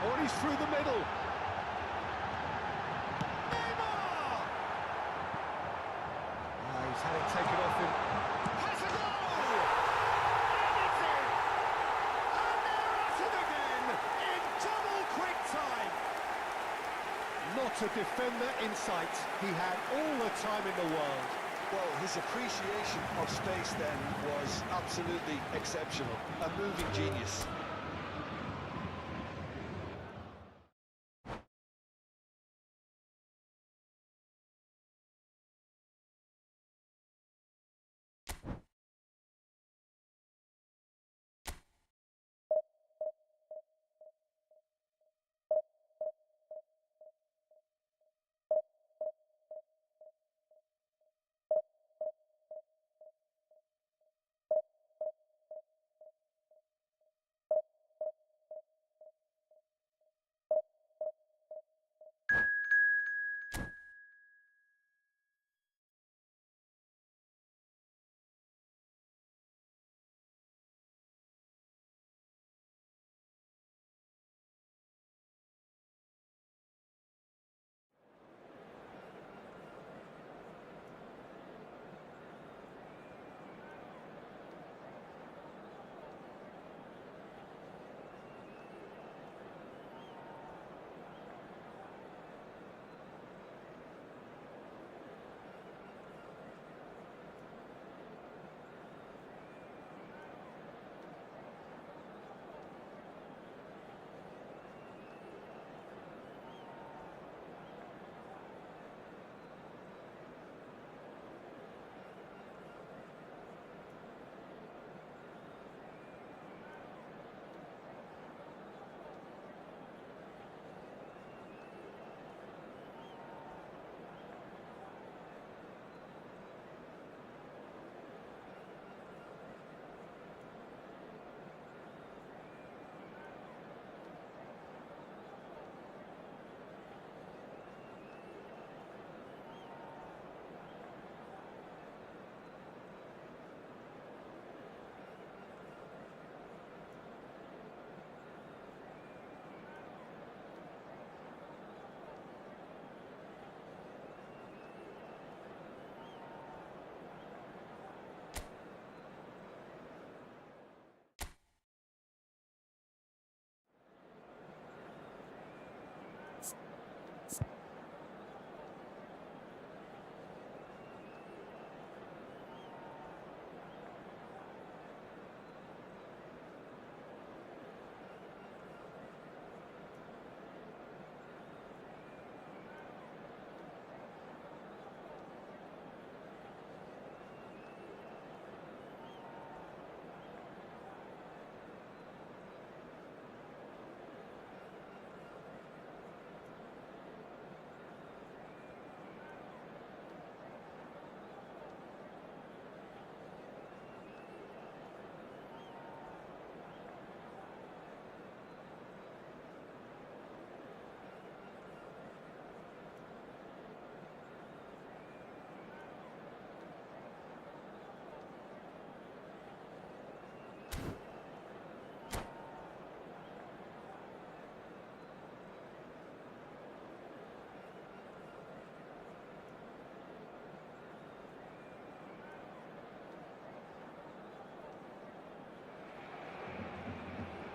Oh, and he's through the middle. Neymar! He's had it taken off him. Has a goal! And it's in! And they're at it again in double quick time. Not a defender in sight. He had all the time in the world. Well, his appreciation of space then was absolutely exceptional. A moving genius.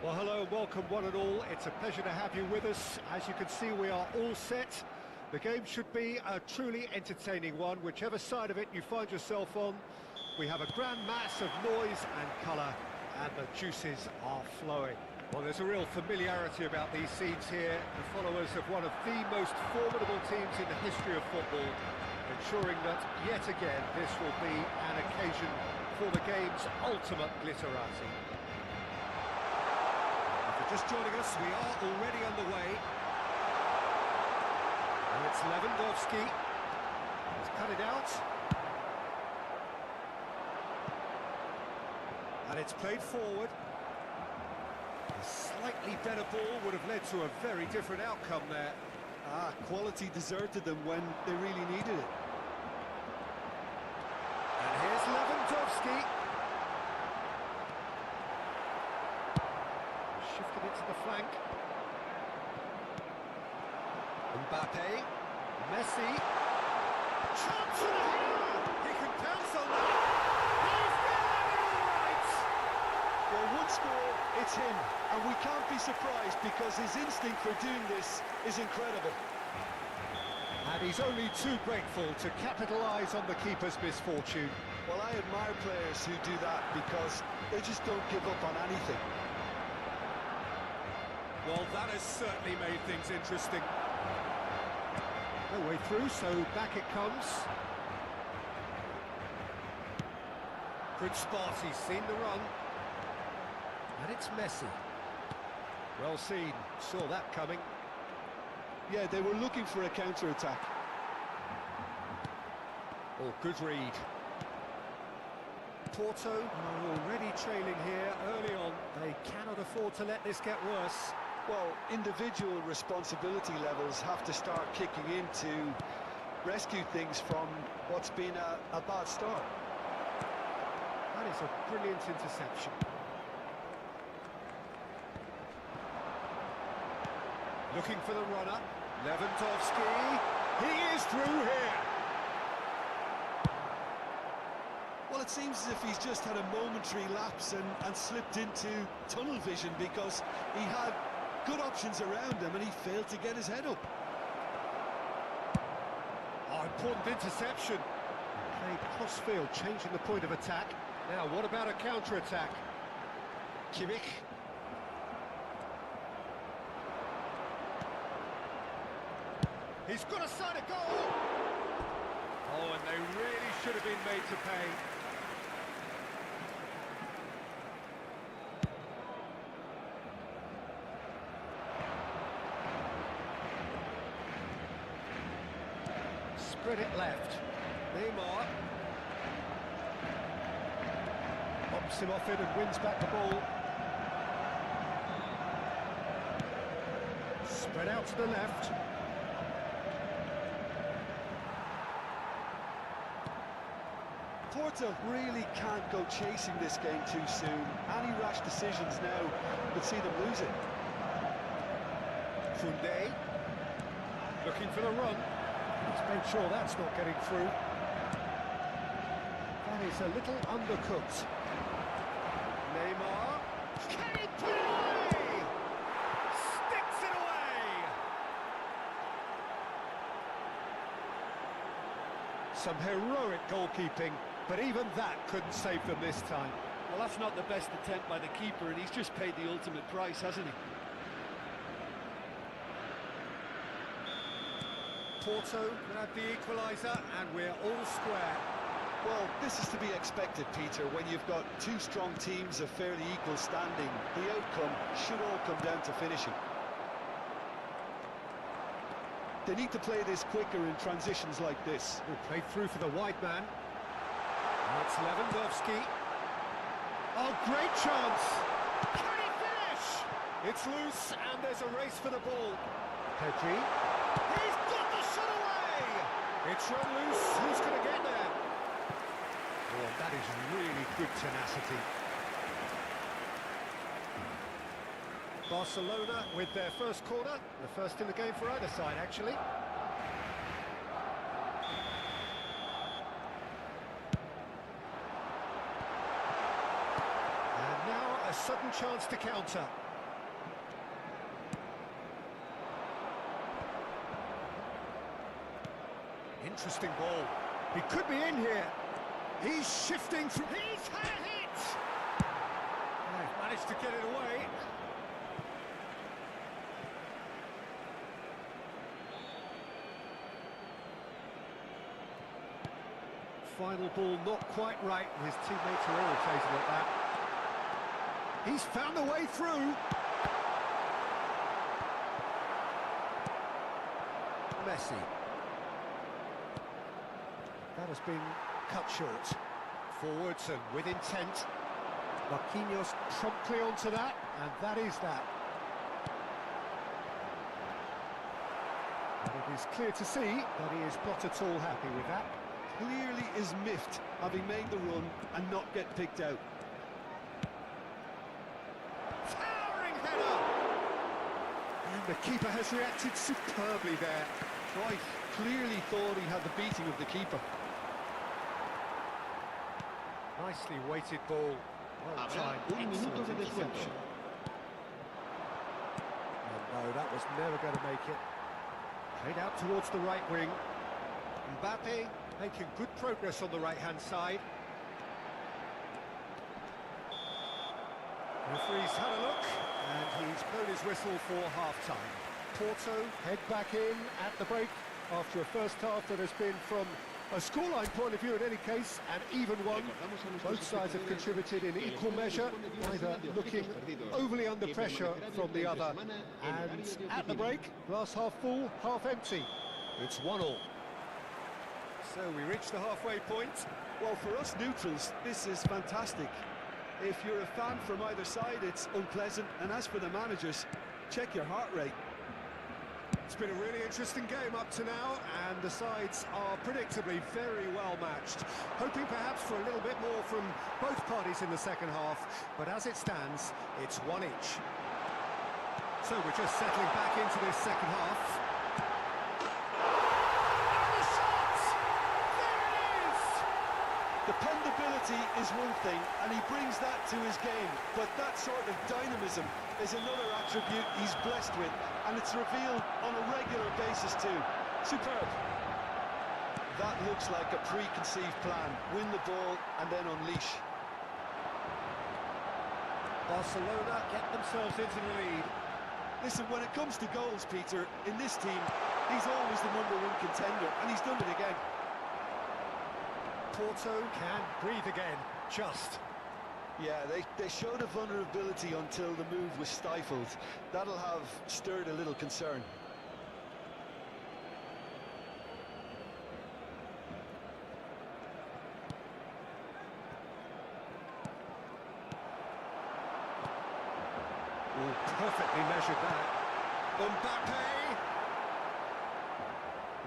Well, hello and welcome one and all. It's a pleasure to have you with us. As you can see, we are all set. The game should be a truly entertaining one, whichever side of it you find yourself on. We have a grand mass of noise and colour, and the juices are flowing. Well, there's a real familiarity about these scenes here, the followers of one of the most formidable teams in the history of football, ensuring that, yet again, this will be an occasion for the game's ultimate glitterati. If you're just joining us, we are already underway. And it's Lewandowski. He's cut it out. And it's played forward. A slightly better ball would have led to a very different outcome there. Quality deserted them when they really needed it. And here's Lewandowski. Shifted it to the flank. Mbappe. Messi. Chance and a header! He can pounce on that. He's got it all right! Well, one score, it's him. And we can't be surprised because his instinct for doing this is incredible. And he's only too grateful to capitalise on the keeper's misfortune. Well, I admire players who do that because they just don't give up on anything. Well, that has certainly made things interesting. No way through, so back it comes. Good spot, he's seen the run. And it's Messi. Well seen, saw that coming. Yeah, they were looking for a counter-attack. Oh, good read. Porto are already trailing here early on. They cannot afford to let this get worse. Well, individual responsibility levels have to start kicking in to rescue things from what's been a bad start. That is a brilliant interception. Looking for the runner. Lewandowski. He is through here. Well, it seems as if he's just had a momentary lapse and slipped into tunnel vision because he had good options around him and he failed to get his head up. Oh, important interception. Played cross-field, changing the point of attack. Now, what about a counter-attack? Kimmich. He's got a side of goal! Oh, and they really should have been made to pay. Spread it left. Neymar. Pops him off it and wins back the ball. Spread out to the left. Porto really can't go chasing this game too soon. Any rash decisions now could see them lose it. Koundé. Looking for the run. Let's make sure that's not getting through. That is a little undercooked. Neymar. Can he put it away? Sticks it away! Some heroic goalkeeping, but even that couldn't save them this time. Well, that's not the best attempt by the keeper, and he's just paid the ultimate price, hasn't he? Porto grab the equaliser, and we're all square. Well, this is to be expected, Peter. When you've got two strong teams of fairly equal standing, the outcome should all come down to finishing. They need to play this quicker in transitions like this. Played through for the wide man. And it's Lewandowski. Oh, great chance! Can he finish? It's loose, and there's a race for the ball. Pedri. He's got the shot away! It's run loose. Who's going to get there? Oh, that is really good tenacity. Barcelona with their first corner, the first in the game for either side, actually. And now a sudden chance to counter. Interesting ball. He could be in here. He's shifting through. He's had a hit! They've managed to get it away. Final ball not quite right, and his teammates are irritated at that. He's found a way through. Messi. That has been cut short. Forwards and with intent. Marquinhos promptly onto that, and that is that. And it is clear to see that he is not at all happy with that. Clearly is miffed, having made the run and not get picked out. Towering header! And the keeper has reacted superbly there. Cruyff clearly thought he had the beating of the keeper. Nicely weighted ball. Well timed. Minuto de descuento. Interception. Oh, no, that was never going to make it. Played out towards the right wing. Mbappe making good progress on the right-hand side. Referee's had a look, and he's blown his whistle for half-time. Porto head back in at the break after a first half that has been, from a scoreline point of view in any case, an even one. Both sides have contributed in equal measure, neither looking overly under pressure from the other. And at the break, glass half full, half empty. It's 1-1. So we reach the halfway point. Well, for us neutrals, this is fantastic. If you're a fan from either side, it's unpleasant. And as for the managers, check your heart rate. It's been a really interesting game up to now, and the sides are predictably very well matched. Hoping perhaps for a little bit more from both parties in the second half, but as it stands, it's one each. So we're just settling back into this second half. And the shot! There it is! Dependability is one thing, and he brings that to his game, but that sort of dynamism is another attribute he's blessed with, and it's revealed on a regular basis too. Superb. That looks like a preconceived plan. Win the ball and then unleash. Barcelona get themselves into the lead. Listen, when it comes to goals, Peter, in this team, he's always the #1 contender, and he's done it again. Porto can breathe again, just. Yeah, they showed a vulnerability until the move was stifled. That'll have stirred a little concern. Oh, perfectly measured that.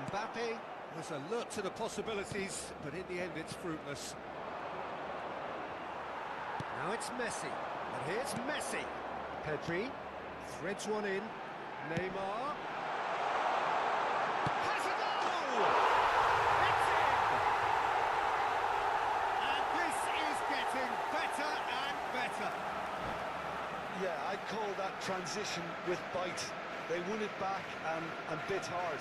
Mbappe was alert to the possibilities, but in the end it's fruitless. Now it's Messi, and here's Messi. Pedri threads one in. Neymar has a goal! It's in! And this is getting better and better. Yeah, I'd call that transition with bite. They won it back and bit hard.